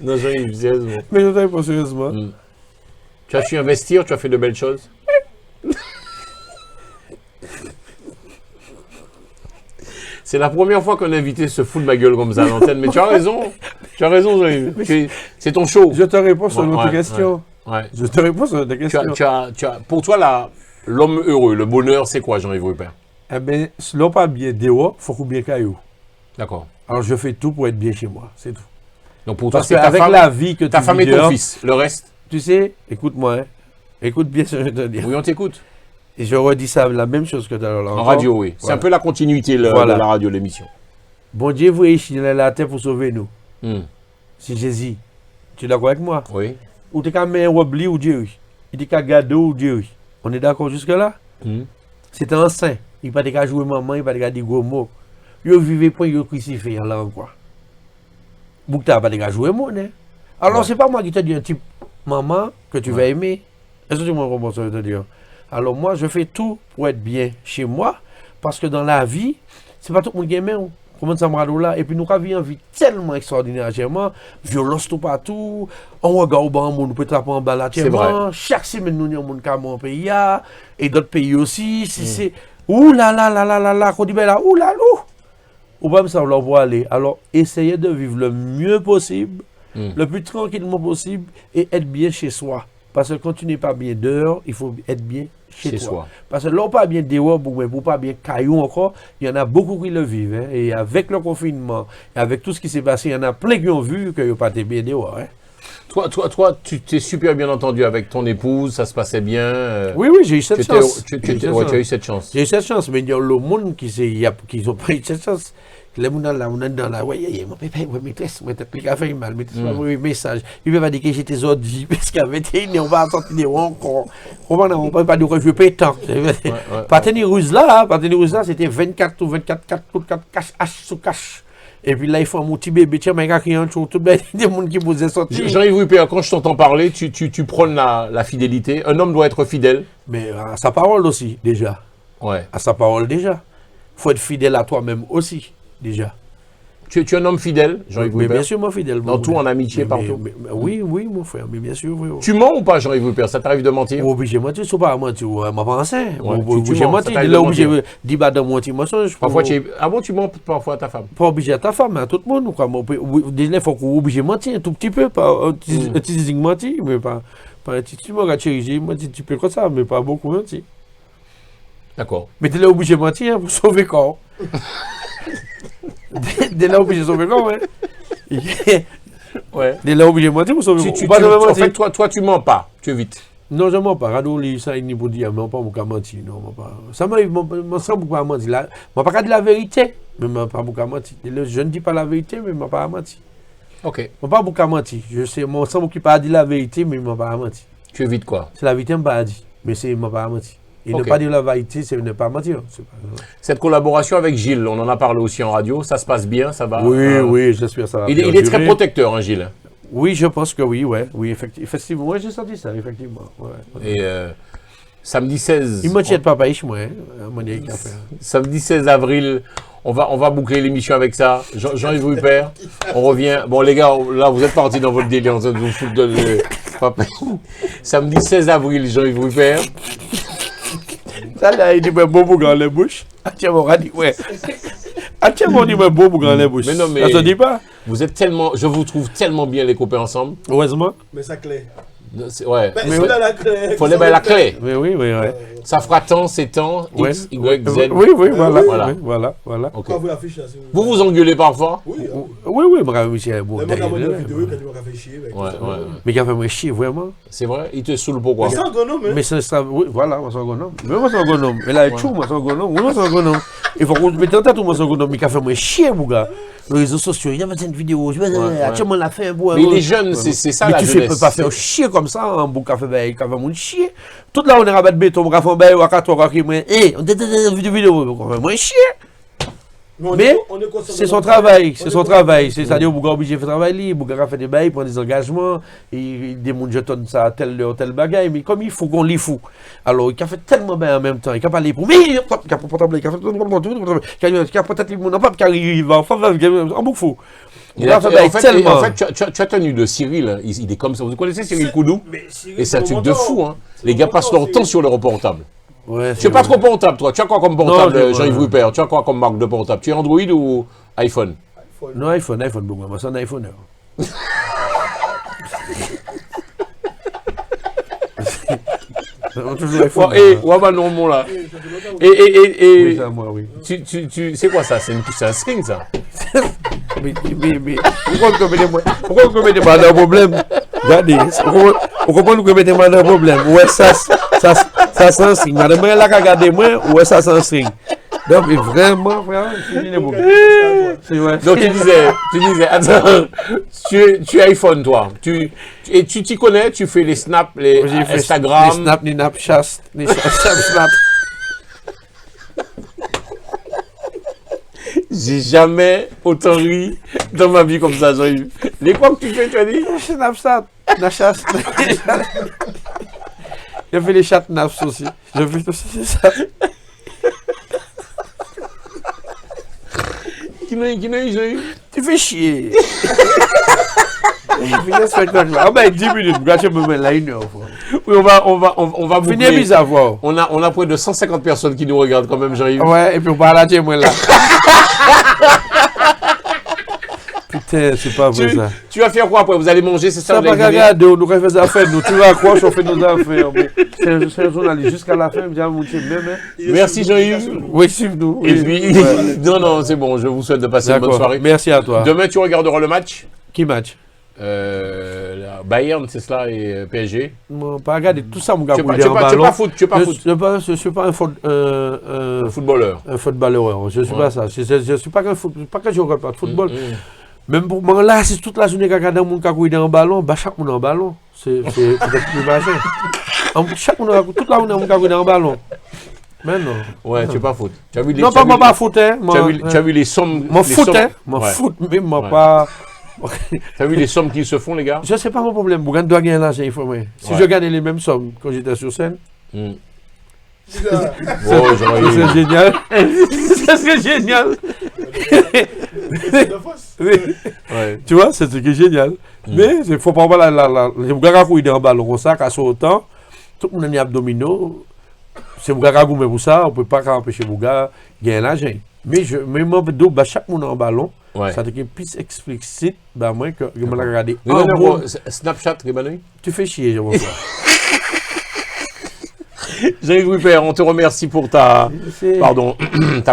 Non, Jean-Yves, sérieusement. Mais je t'ai pas sérieusement. Tu as su investir, tu as fait de belles choses. C'est la première fois qu'un invité se fout de ma gueule comme ça à l'antenne, mais tu as raison. Tu as raison, Jean-Yves. C'est ton show. Je te réponds sur notre question. Ouais. Je te réponds sur ta question. Pour toi, l'homme heureux, le bonheur, c'est quoi, Jean-Yves Rupert? Eh bien, si l'on pas bien dehors, il faut qu'on bien caillou. D'accord. Alors, je fais tout pour être bien chez moi, c'est tout. Donc pour toi, parce qu'avec la vie que ta femme et ton fils, le reste? Tu sais, écoute-moi, hein. Écoute bien ce que je te dis. Oui, on t'écoute. Et je redis ça, la même chose que tu as là. En radio, oui. C'est un peu la continuité de la radio, l'émission. Bon Dieu, vous ici dans la terre pour sauver nous. Si Jésus, tu es d'accord avec moi? Oui. Ou tu as mis un oubli ou Dieu? Il dit qu'à garder ou Dieu? On est d'accord jusque-là? C'est un saint. Il ne peut pas jouer maman, il ne peut pas dire gros mots. Il vivait pour il crucifié là encore. Boukta n'a pas joué moi, hein? Alors, c'est pas moi qui te dis un type maman que tu vas aimer. Est-ce que tu me comprends ce que je te dis? Alors, moi, je fais tout pour être bien chez moi, parce que dans la vie, c'est pas tout le monde qui aime. comment ça m'a là, et puis nous avons une vie tellement extraordinairement, violence tout partout, on regarde au bas, on peut taper en bas là, chaque semaine nous avons un monde en pays, et d'autres pays aussi, c'est, ouh là là là là là là, qu'on dit ben là, ouh là là, ou pas ça, on va aller. Alors, essayez de vivre le mieux possible, le plus tranquillement possible, et être bien chez soi. Parce que quand tu n'es pas bien dehors, il faut être bien chez toi. Soi. Parce que là, pas bien dehors, pour pas bien caillou encore, il y en a beaucoup qui le vivent. Hein. Et avec le confinement, et avec tout ce qui s'est passé, il y en a plein qui ont vu que pas bien dehors. Hein. Toi, tu t'es super bien entendu avec ton épouse, ça se passait bien. Oui, j'ai eu cette chance. Tu as eu cette chance. J'ai eu cette chance, mais il y a le monde qui ont pris cette chance. Les gens là, on est dans la ouais, mon pépé, maîtresse, moi t'as fait fait mal, maîtresse, moi message. Il va dire que j'étais ordi parce qu'avec une on va sortir des encore. On va pas dire que je paye tant. Partenaire ruse là, c'était 24 ou 24 4 cash H sous cash. Et puis là, il faut un petit bébé, tiens, mais il y a un tout des gens qui vous sortir. Jean-Yves Rupert, quand je t'entends parler, tu prônes la fidélité. Un homme doit être fidèle. Mais à sa parole aussi, déjà. Ouais. À sa parole, déjà. Il faut être fidèle à toi-même aussi. Déjà. Tu es un homme fidèle, Jean-Yves Rupert? Bien sûr, moi fidèle. Dans tout, en amitié, partout. Oui, mon frère, mais bien sûr. Oui. Tu mens ou pas, Jean-Yves Rupert? Ça t'arrive de mentir? Obligé de mentir, c'est pas mentir, ma pensée. Obligé de mentir. Là, obligé de dire de mentir, mensonge. Parfois, tu mens parfois à ta femme? Pas obligé à ta femme, mais à tout le monde. Déjà, il faut qu'on obligé de mentir un tout petit peu, pas un petit mentir, mais pas un petit tu m'auras chérigé, moi tu peux comme ça, mais pas beaucoup mentir. D'accord. Mais tu es obligé de mentir pour sauver corps. Dès là, obligé de sauver corps, ouais. Dès là, obligé de mentir pour sauver corps. En fait, toi, tu mens pas, tu évites. Non, je ne mens pas. Radou, ça, il n'y a pas dire, mais pas beaucoup mentir. Non, pas. Ça m'a semble beaucoup mentir. Je ne pas dire la vérité, mais je ne pas beaucoup mentir. Je ne dis pas la vérité, mais je ne pas mentir. Ok. Je ne pas beaucoup mentir. Je sais, mon semble qui pas dire la vérité, mais je ne pas mentir. Tu évites quoi? C'est la vérité, je ne pas dire, mais c'est ne pas mentir. Et ne pas dire la vérité, c'est ne pas mentir. Cette collaboration avec Gilles, on en a parlé aussi en radio, ça se passe bien, ça va? Oui, j'espère que ça va. Il est très protecteur, hein, Gilles? Oui, je pense que oui, effectivement. Oui, j'ai senti ça, effectivement. Ouais. Et samedi 16... Il me tient de papa, moi, Samedi 16 avril, on va boucler l'émission avec ça. Jean-Yves Rupert, on revient. Bon, les gars, là, vous êtes partis dans votre délire, vous vous foutez de... Samedi 16 avril, Jean-Yves Rupert. Ça, là, il dit, mais bon, dans les bouches. Ah, tiens, mon radis, ouais. Ah, tiens, mon dit, mais bon, dans les bouches. Mais non, mais. Ça se dit pas? Vous êtes tellement. Je vous trouve tellement bien, les copains, ensemble. Heureusement. Mais ça clé. Ouais. Mais c'est là la clé. Faut les mettre la clé. Oui. Ça fera tant, c'est tant, X, Y, Z. Oui, voilà. Okay. Vous l'affichez. Vous engueulez parfois? Oui, Michel. Bon, mais il a fait me chier, vraiment. C'est vrai? Il te saoule pourquoi? Mais c'est un gonome, hein? Mais c'est ça, oui, voilà, moi c'est un gonome. Mais moi c'est un gonome. Mais là, tout, moi c'est un gonome. Oui, moi c'est un gonome. Il faut qu'on mette en tête, moi c'est un gonome. Il a fait me chier, mon gars. Les réseaux sociaux, il y a une vidéo, tu m'en as fait un bois. Mais les jeunes, c'est ça la jeunesse. Mais tu peux pas faire chier comme ça, un beau café, il a fait mon chier. Tout là, on est rabat de béton, on a fait un bail, on a 4 heures, on était dans une vidéo, on fait moins chier. Mais c'est son travail, c'est-à-dire qu'il est obligé de faire travail, il a fait des bails, il prend des engagements, il démontre jetonne ça à tel bagaille, mais comme il faut qu'on l'y fout. Alors il a fait tellement bien en même temps, il a parlé pour mais il a fait peut-être les gens pas qui va en boucle fou. En fait, tu as tenu de Cyril, il est comme ça. Vous connaissez Cyril Koudou? Et c'est un truc de fou, hein. Les gars passent leur temps sur leur portable. Ouais, tu n'es pas trop portable, toi. Tu as quoi comme portable, Jean-Yves Rupert? Tu as quoi comme marque de portable? Tu es Android ou iPhone? Non, iPhone, beaucoup. Moi, c'est un iPhone. Et non, là. Et c'est quoi ça? C'est un string, ça? Mais pourquoi vous mettez pas de problème? Regardez, vous comprenez que vous mettez pas de problème? Ouais, ça c'est un string. Madame, elle a regardé moi, ouais, ça c'est un string. Donc, mais vraiment, donc tu disais, attends, tu es iPhone, toi. Tu t'y connais, tu fais les snaps, les Instagram. Les snaps, les Snapchat, les Snap. J'ai jamais autant ri dans ma vie comme ça, Jean-Yves. Les quoi que tu fais, tu as dit? Snapchat, Snapchat. J'ai fait les chats naps aussi. J'ai fait tout ça. qui n'a eu. Tu fais chier. Fini le spectacle là. Ah ben 10 minutes, je me mets là 1 heure. Oui, on va Fini boucler. mes avoirs. On a près de 150 personnes qui nous regardent quand même, Jean-Yves. Ouais, et puis on va la dire moi là. Putain, c'est pas vrai ça. Tu vas faire quoi après? Vous allez manger, c'est ça? Ça vous va allez dîner regarder, on nous refait des affaires, nous tu raccroches, on fait nos affaires. C'est un journaliste jusqu'à la fin, bien mon même. Hein. Merci Jean-Yves. Oui, suivez-nous. Et puis, non, c'est bon, je vous souhaite de passer une bonne soirée. Merci à toi. Demain, tu regarderas le match Qui match? Bayern, c'est cela, et PSG. Pas regarder tout ça, mon gars. Tu n'es pas foot, tu n'es pas foot. Je ne suis pas un Footballeur. Un footballeur. Je ne suis pas ça. Je ne suis pas qu'un joueur de football. Mm. Même pour moi, là, c'est toute la journée que regarde mon gars dans un ballon, bah chaque monde en ballon. C'est peut-être plus machin. Chaque monde, toute la journée, mon gars dans un ballon. Mais non. Ouais, tu n'es pas foot. Tu as vu les, non, pas foot, hein. Tu as vu les sommes. Mon foot, hein. Mon foot, mais moi pas. Tu as vu les sommes qui se font, les gars? Je ne sais pas mon problème. Bougan doit gagner l'argent, il faut moi. Si je gagnais les mêmes sommes quand j'étais sur scène. C'est ça. C'est génial. C'est génial. Ouais. Tu vois, c'est ce qui est génial. Mais il ne faut pas voir les gars qui sont en ballon comme ça, qu'à ce autant, tout le monde est abdominaux. C'est les gars qui pour ça, on ne peut pas empêcher les gars de gagner l'argent. Mais chaque monde en ballon, ça devient plus explicite, moi, que je me regarde. Snapchat, tu fais chier, je vois ça. Jean-Yves Rupert, on te remercie pour ta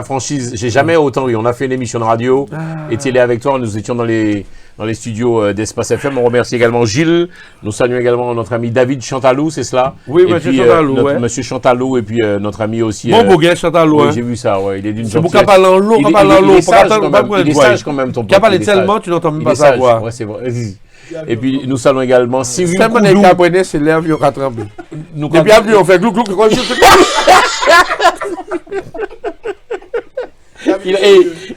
franchise. J'ai jamais autant eu. On a fait une émission de radio et télé avec toi. Nous étions dans les studios d'Espace FM. On remercie également Gilles. Nous saluons également notre ami David Chantalou, c'est cela? Oui, monsieur Chantalou. Monsieur Chantalou et puis notre ami aussi. Bon bouguin Chantalou. Oui, j'ai vu ça. Ouais. Il est d'une gentillesse. C'est pour parler en l'eau, il est sage quand même, ton pote. Tu as parlé tellement, tu n'entends même pas sa voix. Ouais, c'est vrai. Et puis nous saluons également Cyril Koudou. C'est mon c'est l'air vieux à trembler. Et puis après on fait glou glou.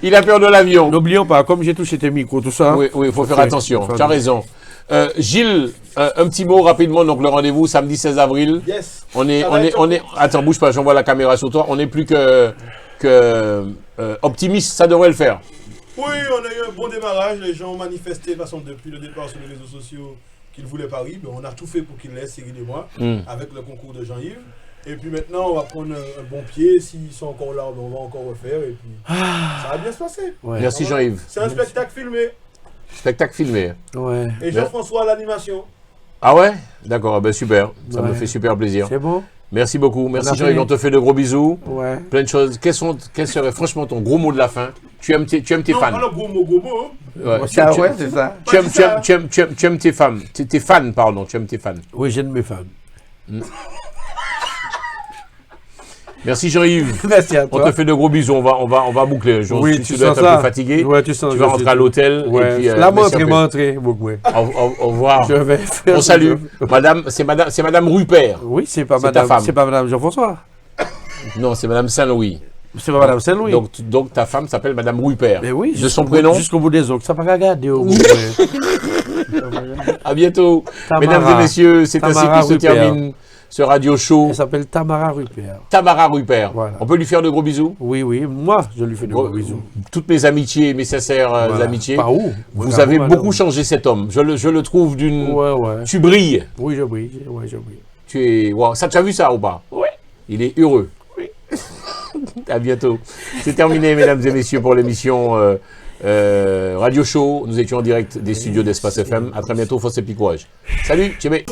Il a peur de l'avion. N'oublions pas, comme j'ai touché tes micros, tout ça. Oui, il faut faire attention. Tu as raison. Gilles, un petit mot rapidement. Donc le rendez-vous samedi 16 avril. Yes. On est. Attends, bouge pas. J'envoie la caméra sur toi. On est plus que optimiste. Ça devrait le faire. Oui, on a eu un bon démarrage. Les gens ont manifesté de façon depuis le départ sur les réseaux sociaux qu'ils voulaient Paris. Ben, on a tout fait pour qu'ils laissent Cyril et moi, avec le concours de Jean-Yves. Et puis maintenant, on va prendre un bon pied. S'ils sont encore là, on va encore refaire. Et puis ça va bien se passer. Ouais. Merci Jean-Yves. C'est un spectacle filmé. Spectacle filmé. Ouais. Et Jean-François à l'animation. Ah ouais? D'accord, ben super. Ça me fait super plaisir. C'est bon? Merci beaucoup. Merci Jean-Yves. On te fait de gros bisous. Ouais. Plein de choses. Quel serait franchement ton gros mot de la fin? Tu aimes tes fans? Non, pas le gros mot. Ouais, c'est ça. Tu aimes tes femmes. Tes fans, pardon. Tu aimes tes fans. Oui, j'aime mes fans. Merci Jean-Yves. Merci à toi. On te fait de gros bisous. On va boucler. Oui, tu dois être un peu fatigué. Ouais, tu sens. Tu vas rentrer à l'hôtel. Ouais. Et puis, la montrée. Au revoir. Je vais faire. On salue. C'est Madame Rupert. Oui, c'est pas Madame Jean-François. Non, c'est Madame Saint-Louis. C'est pas Madame Saint-Louis. Donc ta femme s'appelle Madame Rupert. Mais oui. De son prénom. Jusqu'au bout des autres. Ça va regarder au bout. À bientôt. Mesdames et messieurs, c'est ainsi que se termine ce radio show. Elle s'appelle Tamara Rupert. Tamara Rupert. Voilà. On peut lui faire de gros bisous? Oui, moi, je lui fais de gros bisous. Toutes mes amitiés, mes sincères amitiés. Pas où? Vous avez beaucoup changé cet homme. Je le trouve d'une... Ouais. Tu brilles. Oui, je brille. Tu es... Wow. Ça, tu as vu ça ou pas? Oui. Il est heureux. Oui. À bientôt. C'est terminé, mesdames et messieurs, pour l'émission Radio Show. Nous étions en direct des studios d'Espace FM. À très bientôt, Fosse et Piquouage. Salut, Tchébé.